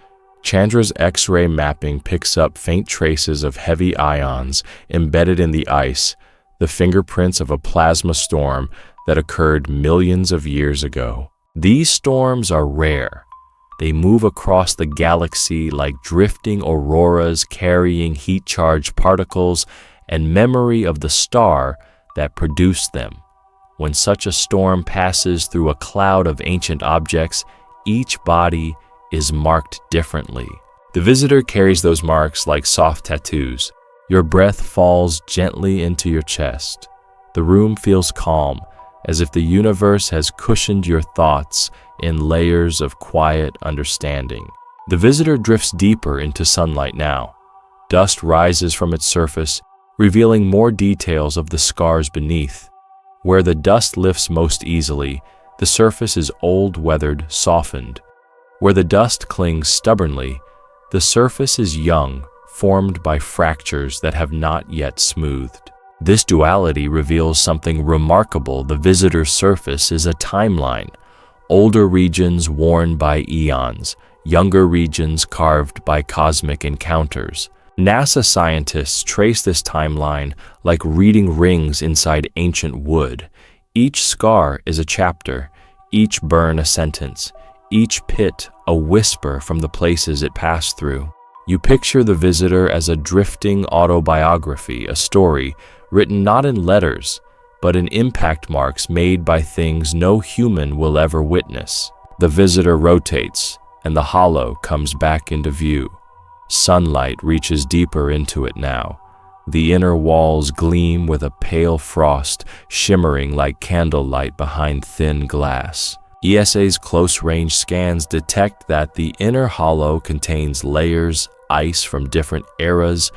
Chandra's X-ray mapping picks up faint traces of heavy ions embedded in the ice, the fingerprints of a plasma storm that occurred millions of years ago. These storms are rare. They move across the galaxy like drifting auroras carrying heat-charged particles and memory of the star that produced them. When such a storm passes through a cloud of ancient objects, each body is marked differently. The visitor carries those marks like soft tattoos. Your breath falls gently into your chest. The room feels calm, as if the universe has cushioned your thoughts in layers of quiet understanding. The visitor drifts deeper into sunlight now. Dust rises from its surface, revealing more details of the scars beneath. Where the dust lifts most easily, the surface is old, weathered, softened. Where the dust clings stubbornly, the surface is young, formed by fractures that have not yet smoothed. This duality reveals something remarkable. The visitor's surface is a timeline. Older regions worn by eons, younger regions carved by cosmic encounters. NASA scientists trace this timeline like reading rings inside ancient wood. Each scar is a chapter, each burn a sentence, each pit a whisper from the places it passed through. You picture the visitor as a drifting autobiography, a story written not in letters, but in impact marks made by things no human will ever witness. The visitor rotates, and the hollow comes back into view. Sunlight reaches deeper into it now. The inner walls gleam with a pale frost, shimmering like candlelight behind thin glass. ESA's close-range scans detect that the inner hollow contains layers, ice from different eras,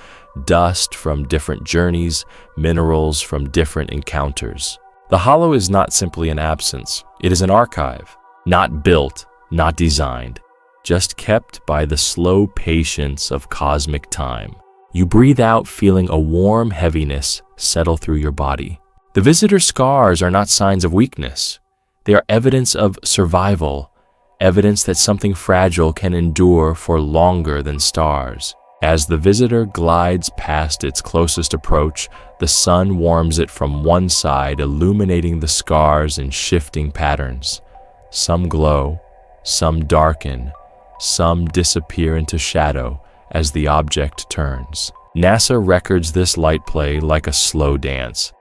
dust from different journeys, minerals from different encounters. The hollow is not simply an absence, it is an archive, not built, not designed, just kept by the slow patience of cosmic time. You breathe out, feeling a warm heaviness settle through your body. The visitor's scars are not signs of weakness. They are evidence of survival, evidence that something fragile can endure for longer than stars. As the visitor glides past its closest approach, the sun warms it from one side, illuminating the scars in shifting patterns. Some glow, some darken, some disappear into shadow as the object turns. NASA records this light play like a slow dance.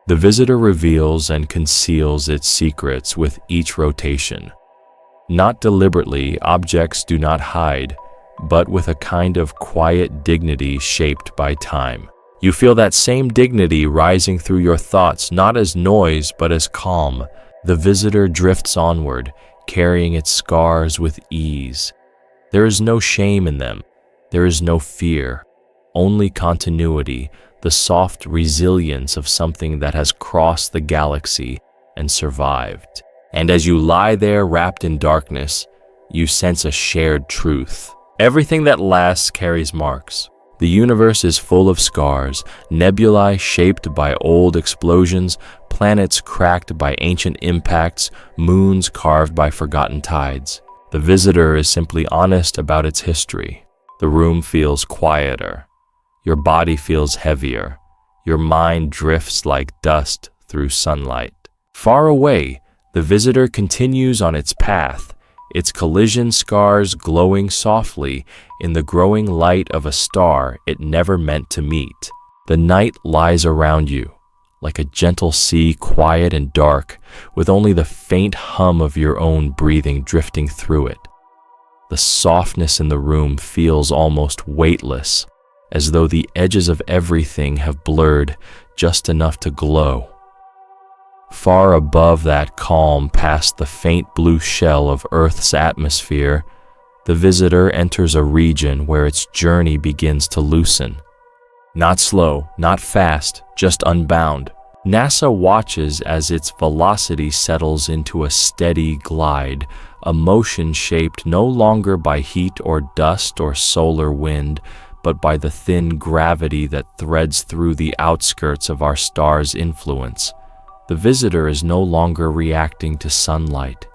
The visitor reveals and conceals its secrets with each rotation. Not deliberately, objects do not hide, but with a kind of quiet dignity shaped by time. You feel that same dignity rising through your thoughts, not as noise, but as calm. The visitor drifts onward, carrying its scars with ease. There is no shame in them. There is no fear. Only continuity, the soft resilience of something that has crossed the galaxy and survived. And as you lie there wrapped in darkness, you sense a shared truth. Everything that lasts carries marks. The universe is full of scars, nebulae shaped by old explosions, planets cracked by ancient impacts, moons carved by forgotten tides. The visitor is simply honest about its history. The room feels quieter. Your body feels heavier. Your mind drifts like dust through sunlight. Far away, the visitor continues on its path, its collision scars glowing softly in the growing light of a star it never meant to meet. The night lies around you, like a gentle sea, quiet and dark, with only the faint hum of your own breathing drifting through it. The softness in the room feels almost weightless, as though the edges of everything have blurred just enough to glow. Far above that calm, past the faint blue shell of Earth's atmosphere, the visitor enters a region where its journey begins to loosen. Not slow, not fast, just unbound. NASA watches as its velocity settles into a steady glide, a motion shaped no longer by heat or dust or solar wind, but by the thin gravity that threads through the outskirts of our star's influence. The visitor is no longer reacting to sunlight.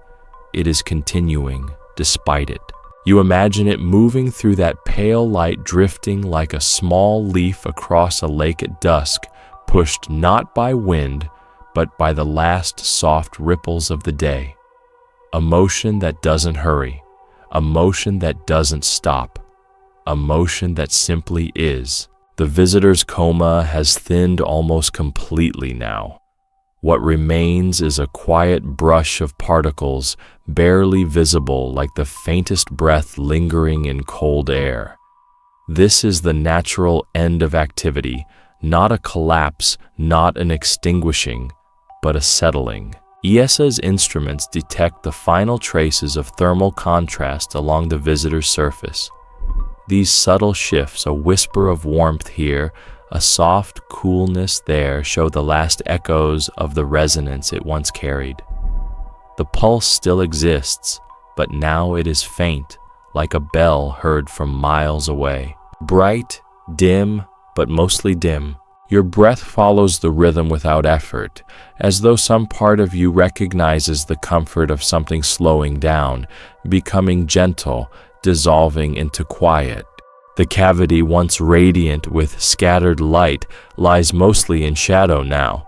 It is continuing despite it. You imagine it moving through that pale light, drifting like a small leaf across a lake at dusk, pushed not by wind, but by the last soft ripples of the day. A motion that doesn't hurry, a motion that doesn't stop, a motion that simply is. The visitor's coma has thinned almost completely now. What remains is a quiet brush of particles, barely visible, like the faintest breath lingering in cold air. This is the natural end of activity, not a collapse, not an extinguishing, but a settling. ESA's instruments detect the final traces of thermal contrast along the visitor's surface. These subtle shifts, a whisper of warmth here, a soft coolness there, show the last echoes of the resonance it once carried. The pulse still exists, but now it is faint, like a bell heard from miles away. Bright, dim, but mostly dim. Your breath follows the rhythm without effort, as though some part of you recognizes the comfort of something slowing down, becoming gentle, dissolving into quiet. The cavity, once radiant with scattered light, lies mostly in shadow now.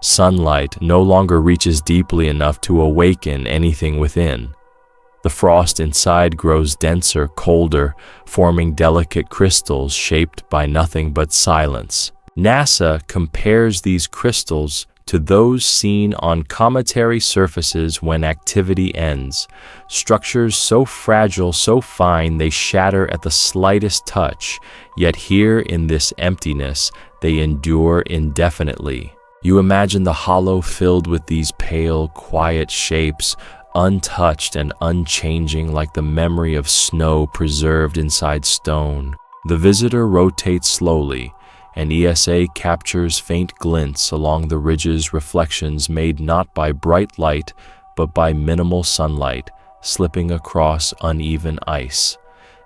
Sunlight no longer reaches deeply enough to awaken anything within. The frost inside grows denser, colder, forming delicate crystals shaped by nothing but silence. NASA compares these crystals to those seen on cometary surfaces when activity ends, structures so fragile, so fine they shatter at the slightest touch, yet here in this emptiness they endure indefinitely. You imagine the hollow filled with these pale, quiet shapes, untouched and unchanging like the memory of snow preserved inside stone. The visitor rotates slowly, and ESA captures faint glints along the ridge's reflections made not by bright light, but by minimal sunlight, slipping across uneven ice.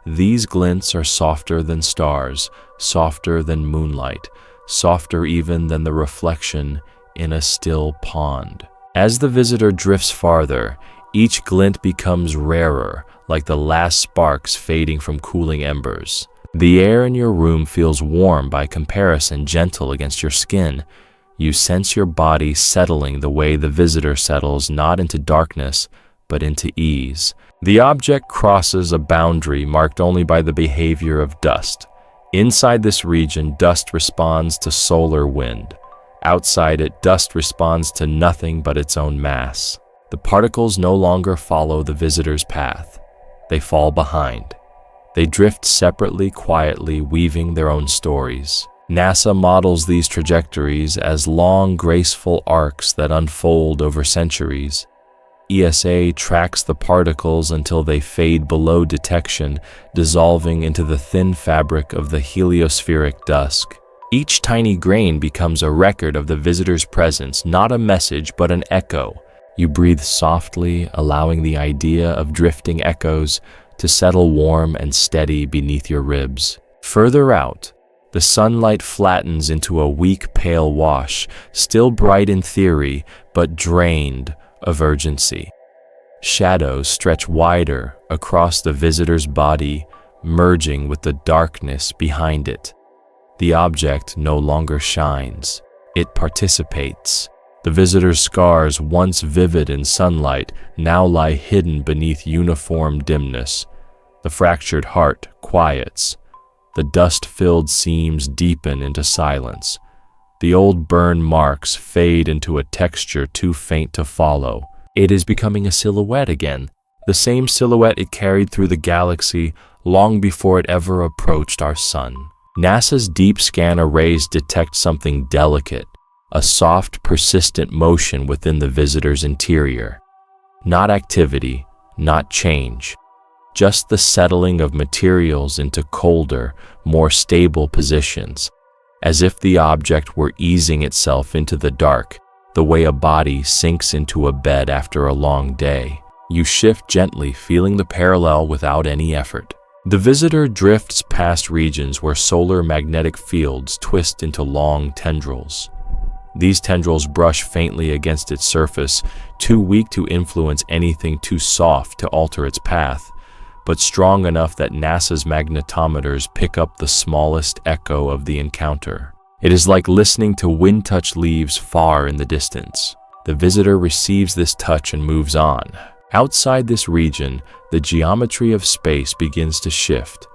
These glints are softer than stars, softer than moonlight, softer even than the reflection in a still pond. As the visitor drifts farther, each glint becomes rarer, like the last sparks fading from cooling embers. The air in your room feels warm by comparison, gentle against your skin. You sense your body settling the way the visitor settles, not into darkness, but into ease. The object crosses a boundary marked only by the behavior of dust. Inside this region, dust responds to solar wind. Outside it, dust responds to nothing but its own mass. The particles no longer follow the visitor's path. They fall behind. They drift separately, quietly, weaving their own stories. NASA models these trajectories as long, graceful arcs that unfold over centuries. ESA tracks the particles until they fade below detection, dissolving into the thin fabric of the heliospheric dusk. Each tiny grain becomes a record of the visitor's presence, not a message, but an echo. You breathe softly, allowing the idea of drifting echoes to settle warm and steady beneath your ribs. Further out, the sunlight flattens into a weak, pale wash, still bright in theory, but drained of urgency. Shadows stretch wider across the visitor's body, merging with the darkness behind it. The object no longer shines. It participates. The visitor's scars, once vivid in sunlight, now lie hidden beneath uniform dimness. The fractured heart quiets. The dust-filled seams deepen into silence. The old burn marks fade into a texture too faint to follow. It is becoming a silhouette again, the same silhouette it carried through the galaxy long before it ever approached our sun. NASA's deep scan arrays detect something delicate, a soft, persistent motion within the visitor's interior. Not activity, not change, just the settling of materials into colder, more stable positions, as if the object were easing itself into the dark, the way a body sinks into a bed after a long day. You shift gently, feeling the parallel without any effort. The visitor drifts past regions where solar magnetic fields twist into long tendrils. These tendrils brush faintly against its surface, too weak to influence anything, too soft to alter its path, but strong enough that NASA's magnetometers pick up the smallest echo of the encounter. It is like listening to wind-touched leaves far in the distance. The visitor receives this touch and moves on. Outside this region, the geometry of space begins to shift.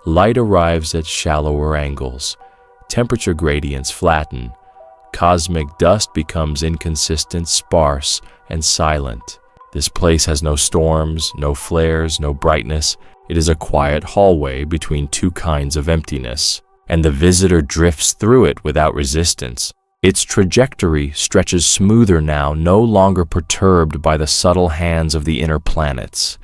Light arrives at shallower angles. Temperature gradients flatten. Cosmic dust becomes inconsistent, sparse, and silent. This place has no storms, no flares, no brightness. It is a quiet hallway between two kinds of emptiness, and the visitor drifts through it without resistance. Its trajectory stretches smoother now, no longer perturbed by the subtle hands of the inner planets.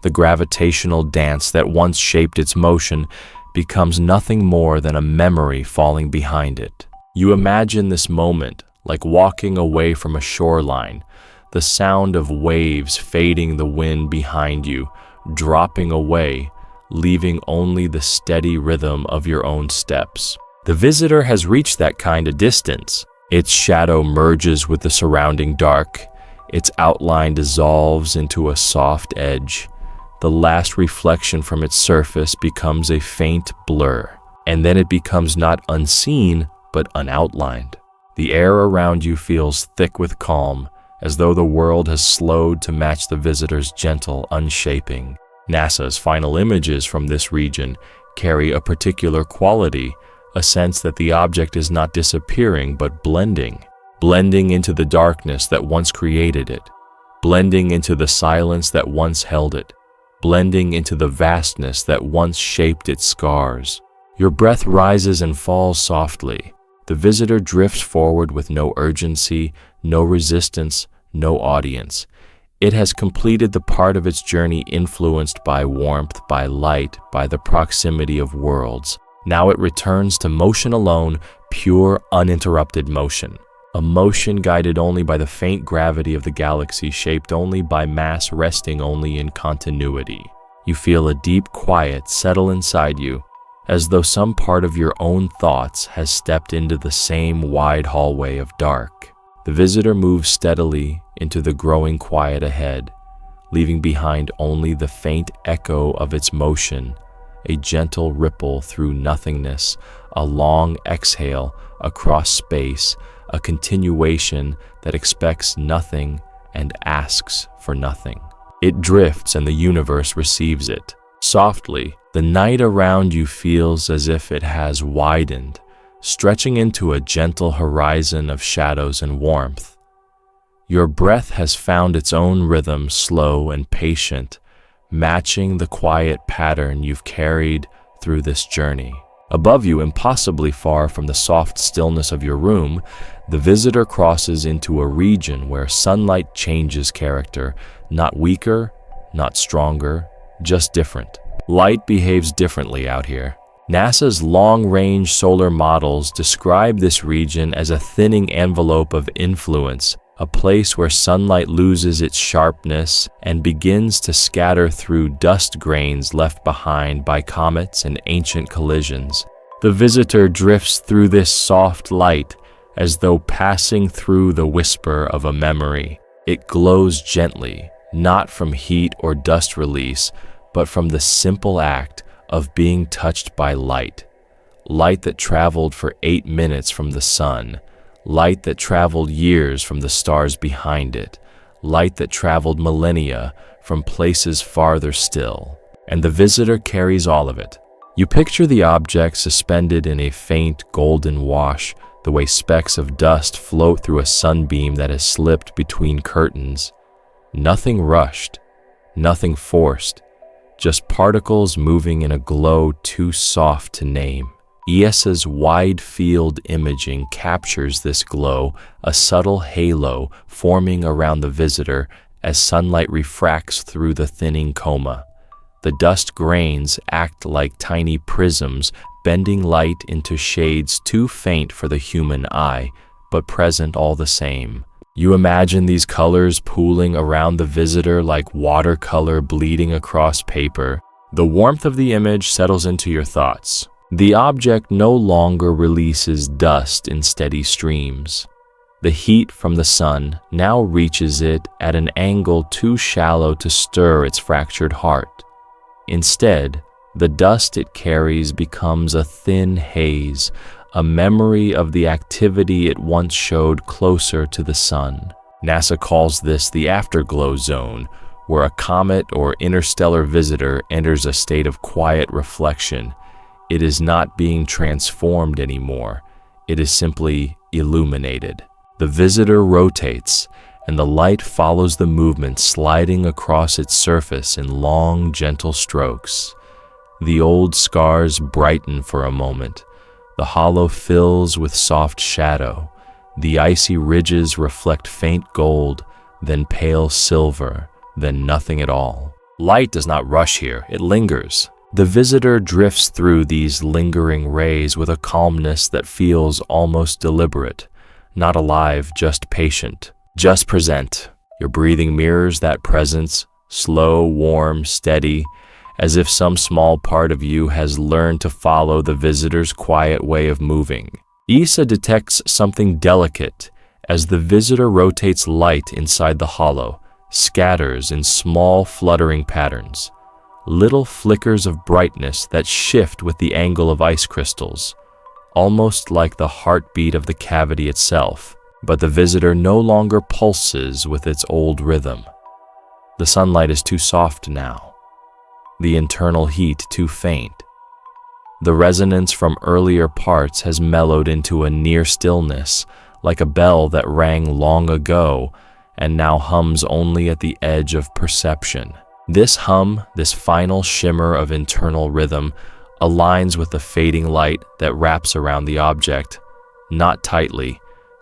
The gravitational dance that once shaped its motion becomes nothing more than a memory falling behind it. You imagine this moment like walking away from a shoreline, the sound of waves fading the wind behind you, dropping away, leaving only the steady rhythm of your own steps. The visitor has reached that kind of distance. Its shadow merges with the surrounding dark. Its outline dissolves into a soft edge. The last reflection from its surface becomes a faint blur, and then it becomes not unseen, but unoutlined. The air around you feels thick with calm, as though the world has slowed to match the visitor's gentle unshaping. NASA's final images from this region carry a particular quality, a sense that the object is not disappearing but blending into the darkness that once created it, blending into the silence that once held it, blending into the vastness that once shaped its scars. Your breath rises and falls softly. The visitor drifts forward with no urgency, no resistance, no audience. It has completed the part of its journey influenced by warmth, by light, by the proximity of worlds. Now it returns to motion alone, pure, uninterrupted motion. A motion guided only by the faint gravity of the galaxy, shaped only by mass, resting only in continuity. You feel a deep quiet settle inside you, as though some part of your own thoughts has stepped into the same wide hallway of dark. The visitor moves steadily into the growing quiet ahead, leaving behind only the faint echo of its motion, a gentle ripple through nothingness, a long exhale across space, a continuation that expects nothing and asks for nothing. It drifts and the universe receives it. Softly, the night around you feels as if it has widened, stretching into a gentle horizon of shadows and warmth. Your breath has found its own rhythm, slow and patient, matching the quiet pattern you've carried through this journey. Above you, impossibly far from the soft stillness of your room, the visitor crosses into a region where sunlight changes character, not weaker, not stronger, just different. Light behaves differently out here. NASA's long-range solar models describe this region as a thinning envelope of influence, a place where sunlight loses its sharpness and begins to scatter through dust grains left behind by comets and ancient collisions. The visitor drifts through this soft light as though passing through the whisper of a memory. It glows gently, not from heat or dust release, but from the simple act of being touched by light. Light that traveled for 8 minutes from the sun, light that traveled years from the stars behind it, light that traveled millennia from places farther still. And the visitor carries all of it. You picture the object suspended in a faint golden wash, the way specks of dust float through a sunbeam that has slipped between curtains. Nothing rushed, nothing forced, just particles moving in a glow too soft to name. ESA's wide-field imaging captures this glow, a subtle halo forming around the visitor as sunlight refracts through the thinning coma. The dust grains act like tiny prisms, bending light into shades too faint for the human eye, but present all the same. You imagine these colors pooling around the visitor like watercolor bleeding across paper. The warmth of the image settles into your thoughts. The object no longer releases dust in steady streams. The heat from the sun now reaches it at an angle too shallow to stir its fractured heart. Instead, the dust it carries becomes a thin haze, a memory of the activity it once showed closer to the sun. NASA calls this the afterglow zone, where a comet or interstellar visitor enters a state of quiet reflection. It is not being transformed anymore. It is simply illuminated. The visitor rotates, and the light follows the movement, sliding across its surface in long, gentle strokes. The old scars brighten for a moment. The hollow fills with soft shadow. The icy ridges reflect faint gold, then pale silver, then nothing at all. Light does not rush here, it lingers. The visitor drifts through these lingering rays with a calmness that feels almost deliberate, not alive, just patient. Just present. Your breathing mirrors that presence, slow, warm, steady, as if some small part of you has learned to follow the visitor's quiet way of moving. ESA detects something delicate as the visitor rotates. Light inside the hollow scatters in small fluttering patterns, little flickers of brightness that shift with the angle of ice crystals, almost like the heartbeat of the cavity itself. But the visitor no longer pulses with its old rhythm. The sunlight is too soft now, the internal heat too faint. The resonance from earlier parts has mellowed into a near stillness, like a bell that rang long ago and now hums only at the edge of perception. This hum, this final shimmer of internal rhythm, aligns with the fading light that wraps around the object, not tightly,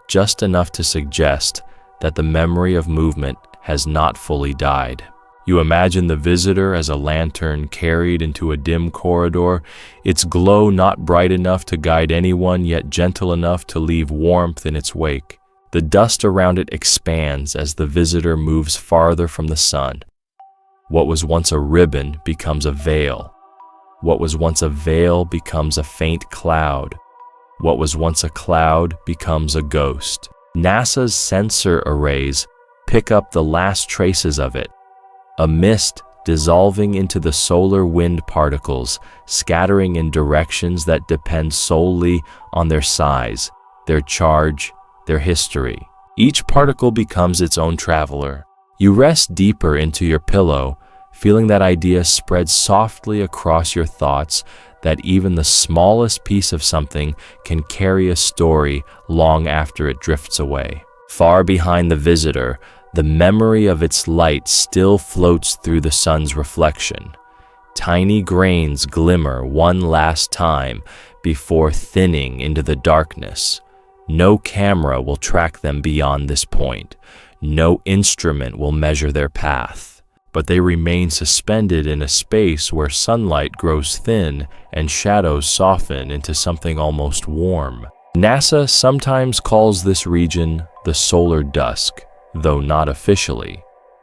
just enough to suggest that the memory of movement has not fully died. You imagine the visitor as a lantern carried into a dim corridor, its glow not bright enough to guide anyone, yet gentle enough to leave warmth in its wake. The dust around it expands as the visitor moves farther from the sun. What was once a ribbon becomes a veil. What was once a veil becomes a faint cloud. What was once a cloud becomes a ghost. NASA's sensor arrays pick up the last traces of it, a mist dissolving into the solar wind particles, scattering in directions that depend solely on their size, their charge, their history. Each particle becomes its own traveler. You rest deeper into your pillow, feeling that idea spread softly across your thoughts, that even the smallest piece of something can carry a story long after it drifts away. Far behind the visitor, the memory of its light still floats through the sun's reflection. Tiny grains glimmer one last time before thinning into the darkness. No camera will track them beyond this point. No instrument will measure their path. But they remain suspended in a space where sunlight grows thin and shadows soften into something almost warm. NASA sometimes calls this region the solar dusk, though not officially.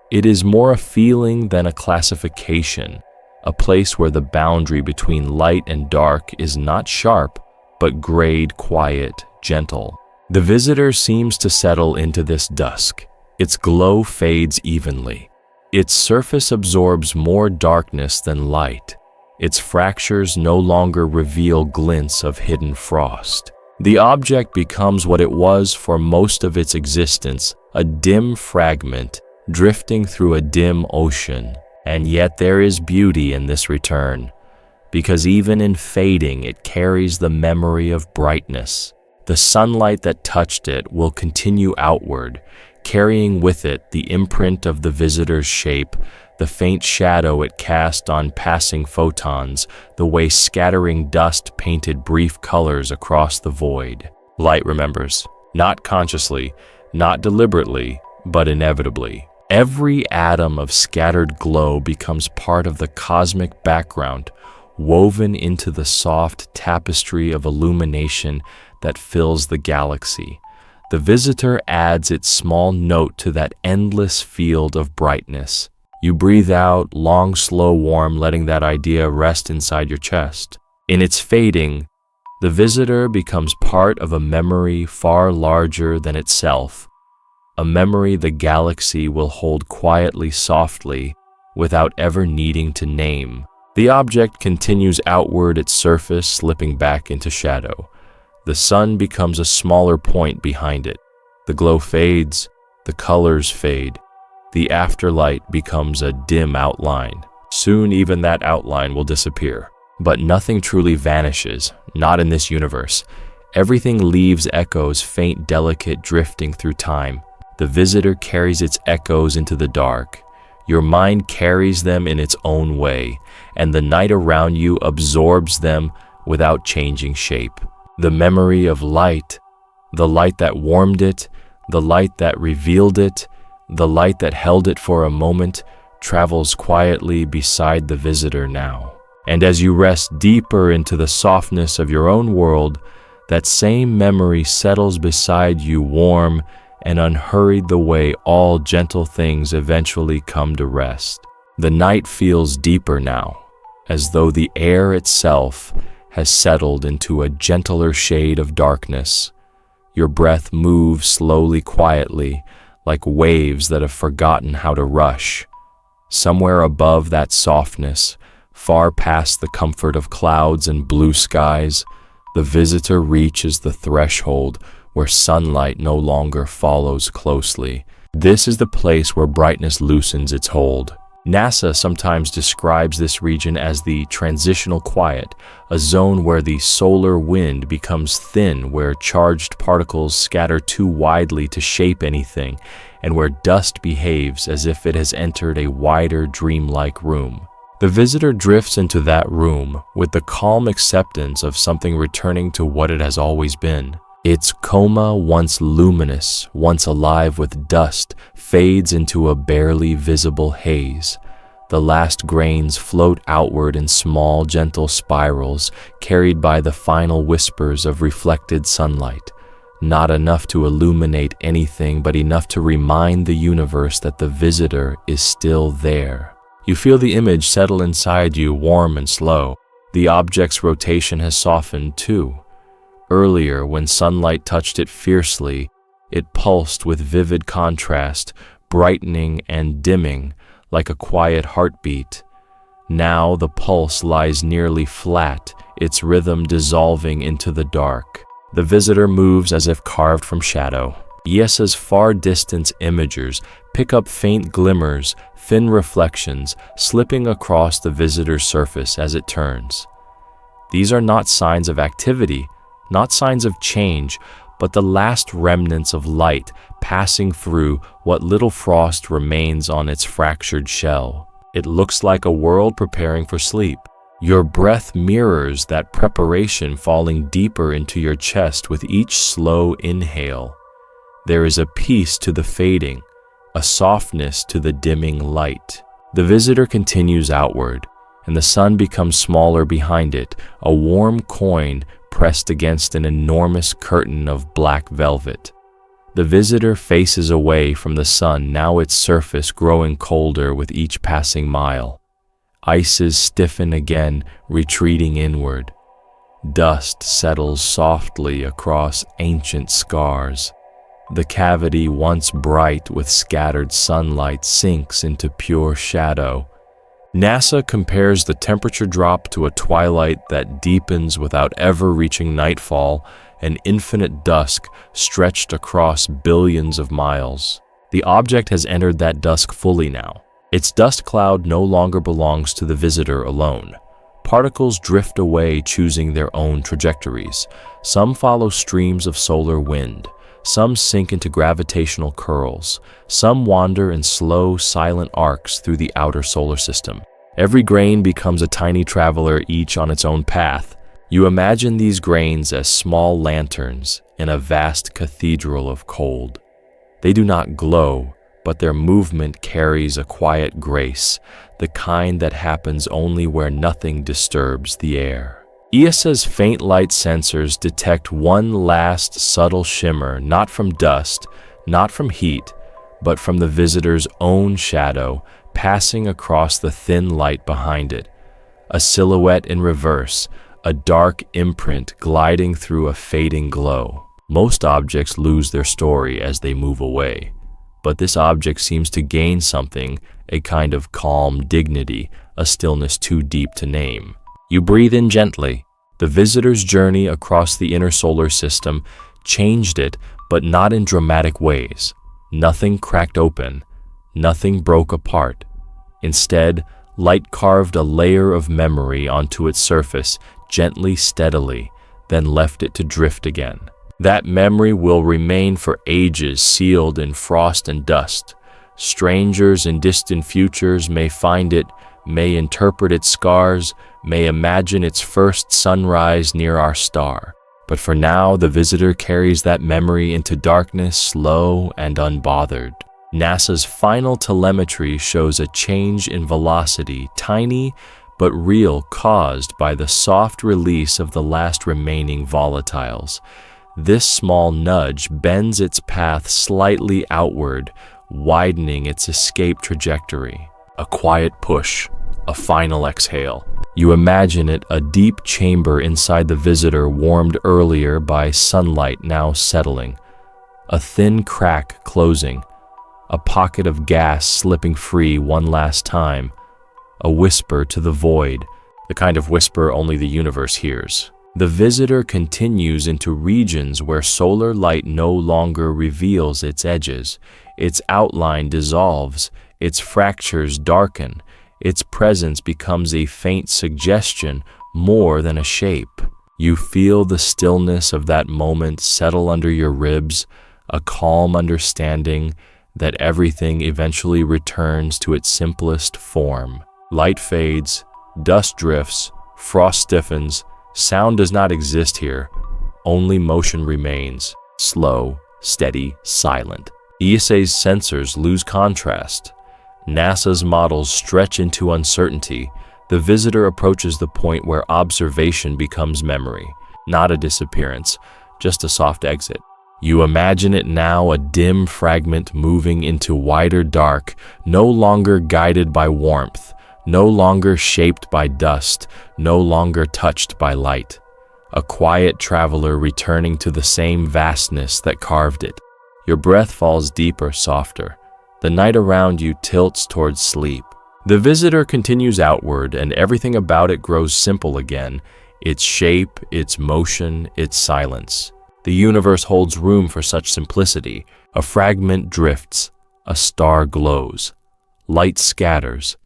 It is more a feeling than a classification, a place where the boundary between light and dark is not sharp, but grayed, quiet, gentle. The visitor seems to settle into this dusk. Its glow fades evenly. Its surface absorbs more darkness than light. Its fractures no longer reveal glints of hidden frost. The object becomes what it was for most of its existence, a dim fragment drifting through a dim ocean. And yet there is beauty in this return, because even in fading, it carries the memory of brightness. The sunlight that touched it will continue outward, carrying with it the imprint of the visitor's shape, the faint shadow it cast on passing photons, the way scattering dust painted brief colors across the void. Light remembers, not consciously, not deliberately, but inevitably. Every atom of scattered glow becomes part of the cosmic background, woven into the soft tapestry of illumination that fills the galaxy. The visitor adds its small note to that endless field of brightness. You breathe out, long, slow, warm, letting that idea rest inside your chest. In its fading, the visitor becomes part of a memory far larger than itself, a memory the galaxy will hold quietly, softly, without ever needing to name. The object continues outward, its surface slipping back into shadow. The sun becomes a smaller point behind it. The glow fades, the colors fade. The afterlight becomes a dim outline. Soon even that outline will disappear. But nothing truly vanishes, not in this universe. Everything leaves echoes, faint, delicate, drifting through time. The visitor carries its echoes into the dark. Your mind carries them in its own way, and the night around you absorbs them without changing shape. The memory of light, the light that warmed it, the light that revealed it, the light that held it for a moment, travels quietly beside the visitor now. And as you rest deeper into the softness of your own world, that same memory settles beside you, warm and unhurried, the way all gentle things eventually come to rest. The night feels deeper now, as though the air itself has settled into a gentler shade of darkness. Your breath moves slowly, quietly, like waves that have forgotten how to rush. Somewhere above that softness, far past the comfort of clouds and blue skies, the visitor reaches the threshold where sunlight no longer follows closely. This is the place where brightness loosens its hold. NASA sometimes describes this region as the transitional quiet, a zone where the solar wind becomes thin, where charged particles scatter too widely to shape anything, and where dust behaves as if it has entered a wider, dreamlike room. The visitor drifts into that room with the calm acceptance of something returning to what it has always been. Its coma, once luminous, once alive with dust, fades into a barely visible haze. The last grains float outward in small, gentle spirals, carried by the final whispers of reflected sunlight. Not enough to illuminate anything, but enough to remind the universe that the visitor is still there. You feel the image settle inside you, warm and slow. The object's rotation has softened too. Earlier, when sunlight touched it fiercely, it pulsed with vivid contrast, brightening and dimming like a quiet heartbeat. Now the pulse lies nearly flat, its rhythm dissolving into the dark. The visitor moves as if carved from shadow. Yesa's far-distance imagers pick up faint glimmers, thin reflections, slipping across the visitor's surface as it turns. These are not signs of activity, not signs of change, but the last remnants of light passing through what little frost remains on its fractured shell. It looks like a world preparing for sleep. Your breath mirrors that preparation, falling deeper into your chest with each slow inhale. There is a peace to the fading, a softness to the dimming light. The visitor continues outward, and the sun becomes smaller behind it, a warm coin pressed against an enormous curtain of black velvet. The visitor faces away from the sun, now its surface growing colder with each passing mile. Ices stiffen again, retreating inward. Dust settles softly across ancient scars. The cavity, once bright with scattered sunlight, sinks into pure shadow. NASA compares the temperature drop to a twilight that deepens without ever reaching nightfall, an infinite dusk stretched across billions of miles. The object has entered that dusk fully now. Its dust cloud no longer belongs to the visitor alone. Particles drift away, choosing their own trajectories. Some follow streams of solar wind. Some sink into gravitational curls. Some wander in slow, silent arcs through the outer solar system. Every grain becomes a tiny traveler, each on its own path. You imagine these grains as small lanterns in a vast cathedral of cold. They do not glow, but their movement carries a quiet grace, the kind that happens only where nothing disturbs the air. ESA's faint light sensors detect one last subtle shimmer, not from dust, not from heat, but from the visitor's own shadow passing across the thin light behind it. A silhouette in reverse, a dark imprint gliding through a fading glow. Most objects lose their story as they move away, but this object seems to gain something, a kind of calm dignity, a stillness too deep to name. You breathe in gently. The visitor's journey across the inner solar system changed it, but not in dramatic ways. Nothing cracked open. Nothing broke apart. Instead, light carved a layer of memory onto its surface, gently, steadily, then left it to drift again. That memory will remain for ages, sealed in frost and dust. Strangers in distant futures may find it, may interpret its scars, may imagine its first sunrise near our star. But for now, the visitor carries that memory into darkness, slow and unbothered. NASA's final telemetry shows a change in velocity, tiny but real, caused by the soft release of the last remaining volatiles. This small nudge bends its path slightly outward, widening its escape trajectory. A quiet push, a final exhale. You imagine it a deep chamber inside the visitor, warmed earlier by sunlight now settling. A thin crack closing. A pocket of gas slipping free one last time. A whisper to the void, the kind of whisper only the universe hears. The visitor continues into regions where solar light no longer reveals its edges. Its outline dissolves, its fractures darken, its presence becomes a faint suggestion more than a shape. You feel the stillness of that moment settle under your ribs, a calm understanding that everything eventually returns to its simplest form. Light fades, dust drifts, frost stiffens. Sound does not exist here. Only motion remains, slow, steady, silent. ESA's sensors lose contrast. NASA's models stretch into uncertainty. The visitor approaches the point where observation becomes memory, not a disappearance, just a soft exit. You imagine it now, a dim fragment moving into wider dark, no longer guided by warmth, no longer shaped by dust, no longer touched by light. A quiet traveler returning to the same vastness that carved it. Your breath falls deeper, softer. The night around you tilts towards sleep. The visitor continues outward, and everything about it grows simple again. Its shape, its motion, its silence. The universe holds room for such simplicity. A fragment drifts. A star glows. Light scatters.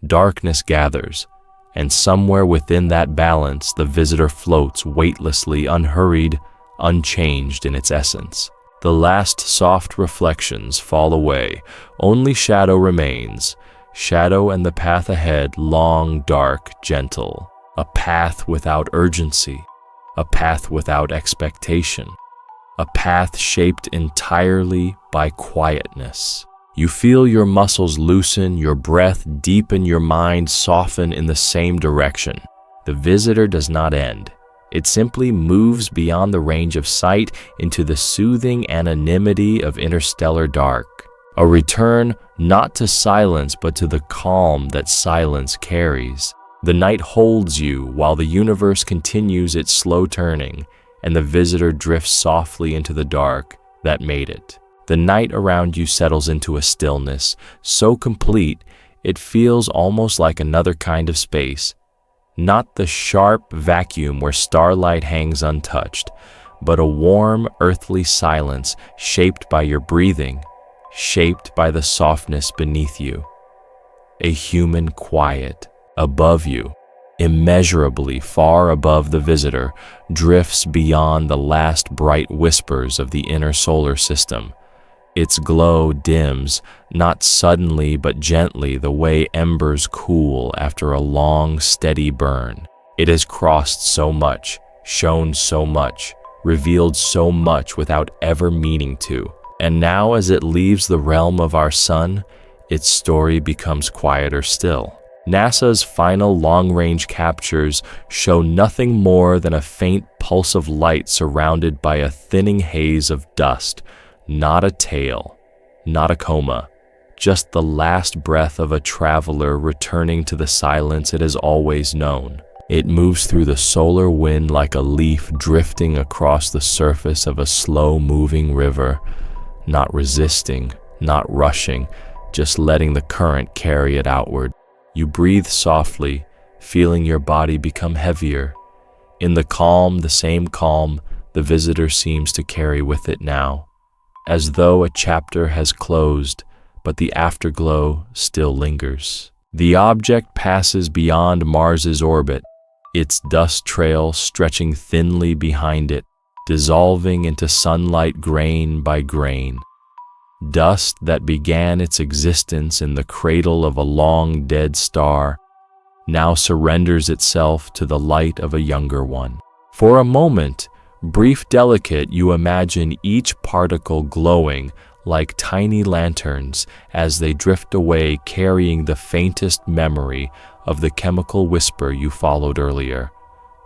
Darkness gathers, and somewhere within that balance, the visitor floats weightlessly, unhurried, unchanged in its essence. The last soft reflections fall away, only shadow remains. Shadow and the path ahead, long, dark, gentle. A path without urgency, a path without expectation, a path shaped entirely by quietness. You feel your muscles loosen, your breath deepen, your mind soften in the same direction. The visitor does not end. It simply moves beyond the range of sight into the soothing anonymity of interstellar dark. A return not to silence but to the calm that silence carries. The night holds you while the universe continues its slow turning, and the visitor drifts softly into the dark that made it. The night around you settles into a stillness so complete it feels almost like another kind of space. Not the sharp vacuum where starlight hangs untouched, but a warm, earthly silence shaped by your breathing, shaped by the softness beneath you. A human quiet above you, immeasurably far above the visitor, drifts beyond the last bright whispers of the inner solar system. Its glow dims, not suddenly but gently, the way embers cool after a long, steady burn. It has crossed so much, shown so much, revealed so much without ever meaning to. And now, as it leaves the realm of our sun, its story becomes quieter still. NASA's final long-range captures show nothing more than a faint pulse of light surrounded by a thinning haze of dust. Not a tail, not a coma, just the last breath of a traveler returning to the silence it has always known. It moves through the solar wind like a leaf drifting across the surface of a slow-moving river, not resisting, not rushing, just letting the current carry it outward. You breathe softly, feeling your body become heavier. In the calm, the same calm, the visitor seems to carry with it now, as though a chapter has closed, but the afterglow still lingers. The object passes beyond Mars's orbit, its dust trail stretching thinly behind it, dissolving into sunlight grain by grain. Dust that began its existence in the cradle of a long dead star now surrenders itself to the light of a younger one. For a moment, brief, delicate, you imagine each particle glowing like tiny lanterns as they drift away, carrying the faintest memory of the chemical whisper you followed earlier.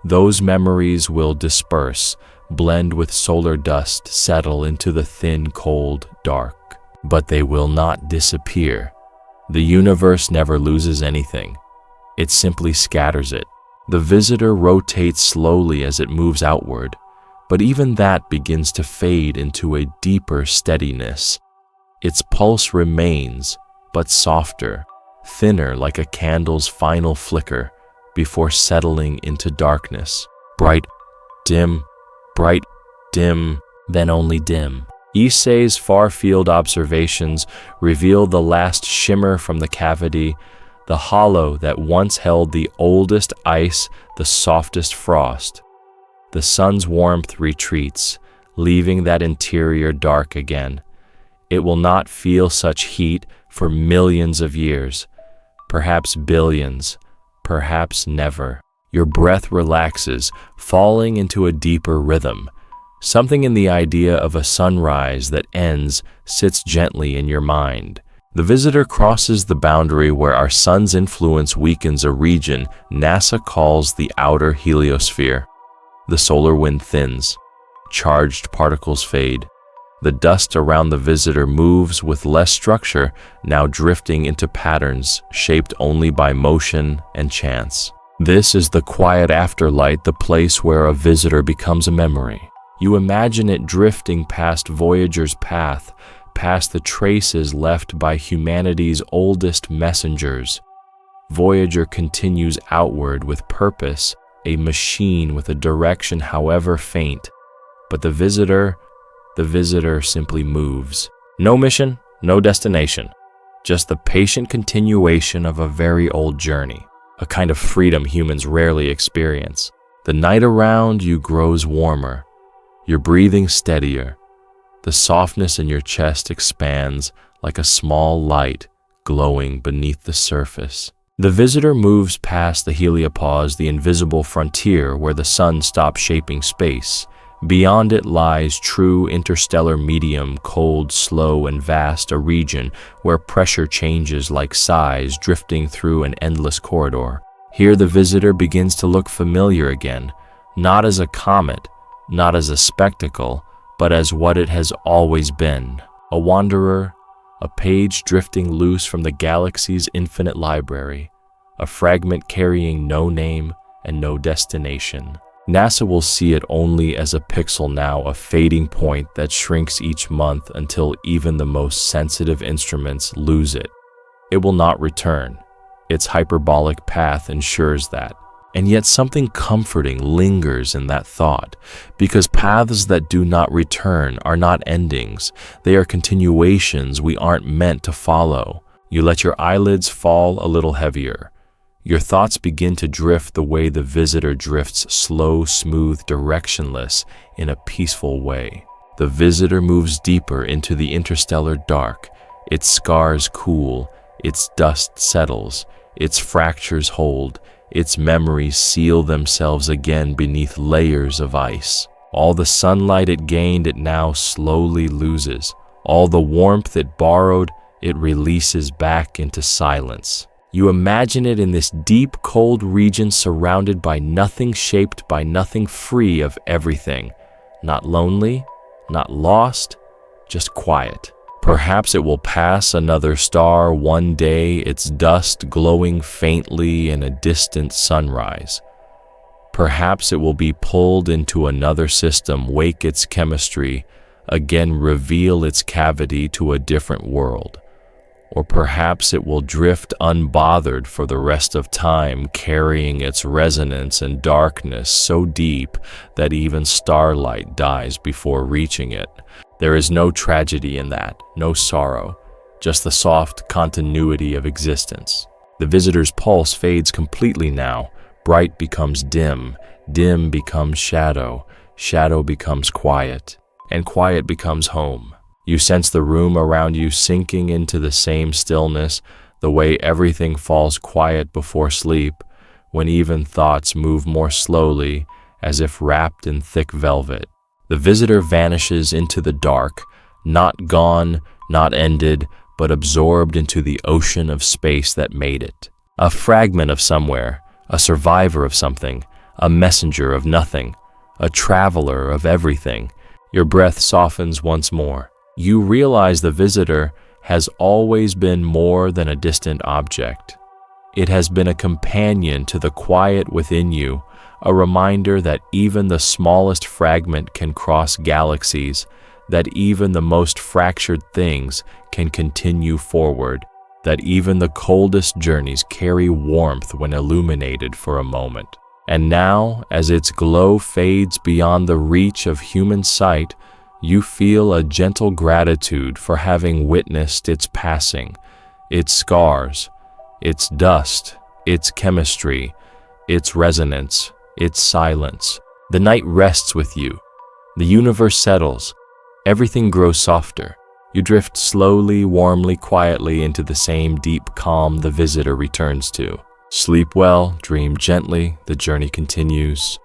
Those memories will disperse, blend with solar dust, settle into the thin, cold dark. But they will not disappear. The universe never loses anything. It simply scatters it. The visitor rotates slowly as it moves outward, but even that begins to fade into a deeper steadiness. Its pulse remains, but softer, thinner like a candle's final flicker before settling into darkness. Bright, dim, then only dim. Issei's far-field observations reveal the last shimmer from the cavity, the hollow that once held the oldest ice, the softest frost. The sun's warmth retreats, leaving that interior dark again. It will not feel such heat for millions of years, perhaps billions, perhaps never. Your breath relaxes, falling into a deeper rhythm. Something in the idea of a sunrise that ends sits gently in your mind. The visitor crosses the boundary where our sun's influence weakens a region NASA calls the outer heliosphere. The solar wind thins. Charged particles fade. The dust around the visitor moves with less structure, now drifting into patterns shaped only by motion and chance. This is the quiet afterlight, the place where a visitor becomes a memory. You imagine it drifting past Voyager's path, past the traces left by humanity's oldest messengers. Voyager continues outward with purpose, a machine with a direction however faint. But the visitor simply moves. No mission, no destination. Just the patient continuation of a very old journey, a kind of freedom humans rarely experience. The night around you grows warmer. Your breathing steadier. The softness in your chest expands like a small light glowing beneath the surface. The visitor moves past the heliopause, the invisible frontier where the sun stops shaping space. Beyond it lies true interstellar medium, cold, slow, and vast, a region where pressure changes like size, drifting through an endless corridor. Here the visitor begins to look familiar again, not as a comet, not as a spectacle, but as what it has always been, a wanderer, a page drifting loose from the galaxy's infinite library, a fragment carrying no name and no destination. NASA will see it only as a pixel now, a fading point that shrinks each month until even the most sensitive instruments lose it. It will not return. Its hyperbolic path ensures that. And yet something comforting lingers in that thought, because paths that do not return are not endings. They are continuations we aren't meant to follow. You let your eyelids fall a little heavier. Your thoughts begin to drift the way the visitor drifts, slow, smooth, directionless, in a peaceful way. The visitor moves deeper into the interstellar dark. Its scars cool, its dust settles, its fractures hold, its memories seal themselves again beneath layers of ice. All the sunlight it gained it now slowly loses. All the warmth it borrowed it releases back into silence. You imagine it in this deep, cold region surrounded by nothing, shaped by nothing, free of everything. Not lonely, not lost, just quiet. Perhaps it will pass another star one day, its dust glowing faintly in a distant sunrise. Perhaps it will be pulled into another system, wake its chemistry, again reveal its cavity to a different world. Or perhaps it will drift unbothered for the rest of time, carrying its resonance and darkness so deep that even starlight dies before reaching it. There is no tragedy in that, no sorrow, just the soft continuity of existence. The visitor's pulse fades completely now. Bright becomes dim, dim becomes shadow, shadow becomes quiet, and quiet becomes home. You sense the room around you sinking into the same stillness, the way everything falls quiet before sleep, when even thoughts move more slowly, as if wrapped in thick velvet. The visitor vanishes into the dark, not gone, not ended, but absorbed into the ocean of space that made it. A fragment of somewhere, a survivor of something, a messenger of nothing, a traveler of everything. Your breath softens once more. You realize the visitor has always been more than a distant object. It has been a companion to the quiet within you, a reminder that even the smallest fragment can cross galaxies, that even the most fractured things can continue forward, that even the coldest journeys carry warmth when illuminated for a moment. And now, as its glow fades beyond the reach of human sight, you feel a gentle gratitude for having witnessed its passing, its scars, its dust, its chemistry, its resonance, its silence. The night rests with you. The universe settles. Everything grows softer. You drift slowly, warmly, quietly into the same deep calm the visitor returns to. Sleep well, dream gently, the journey continues.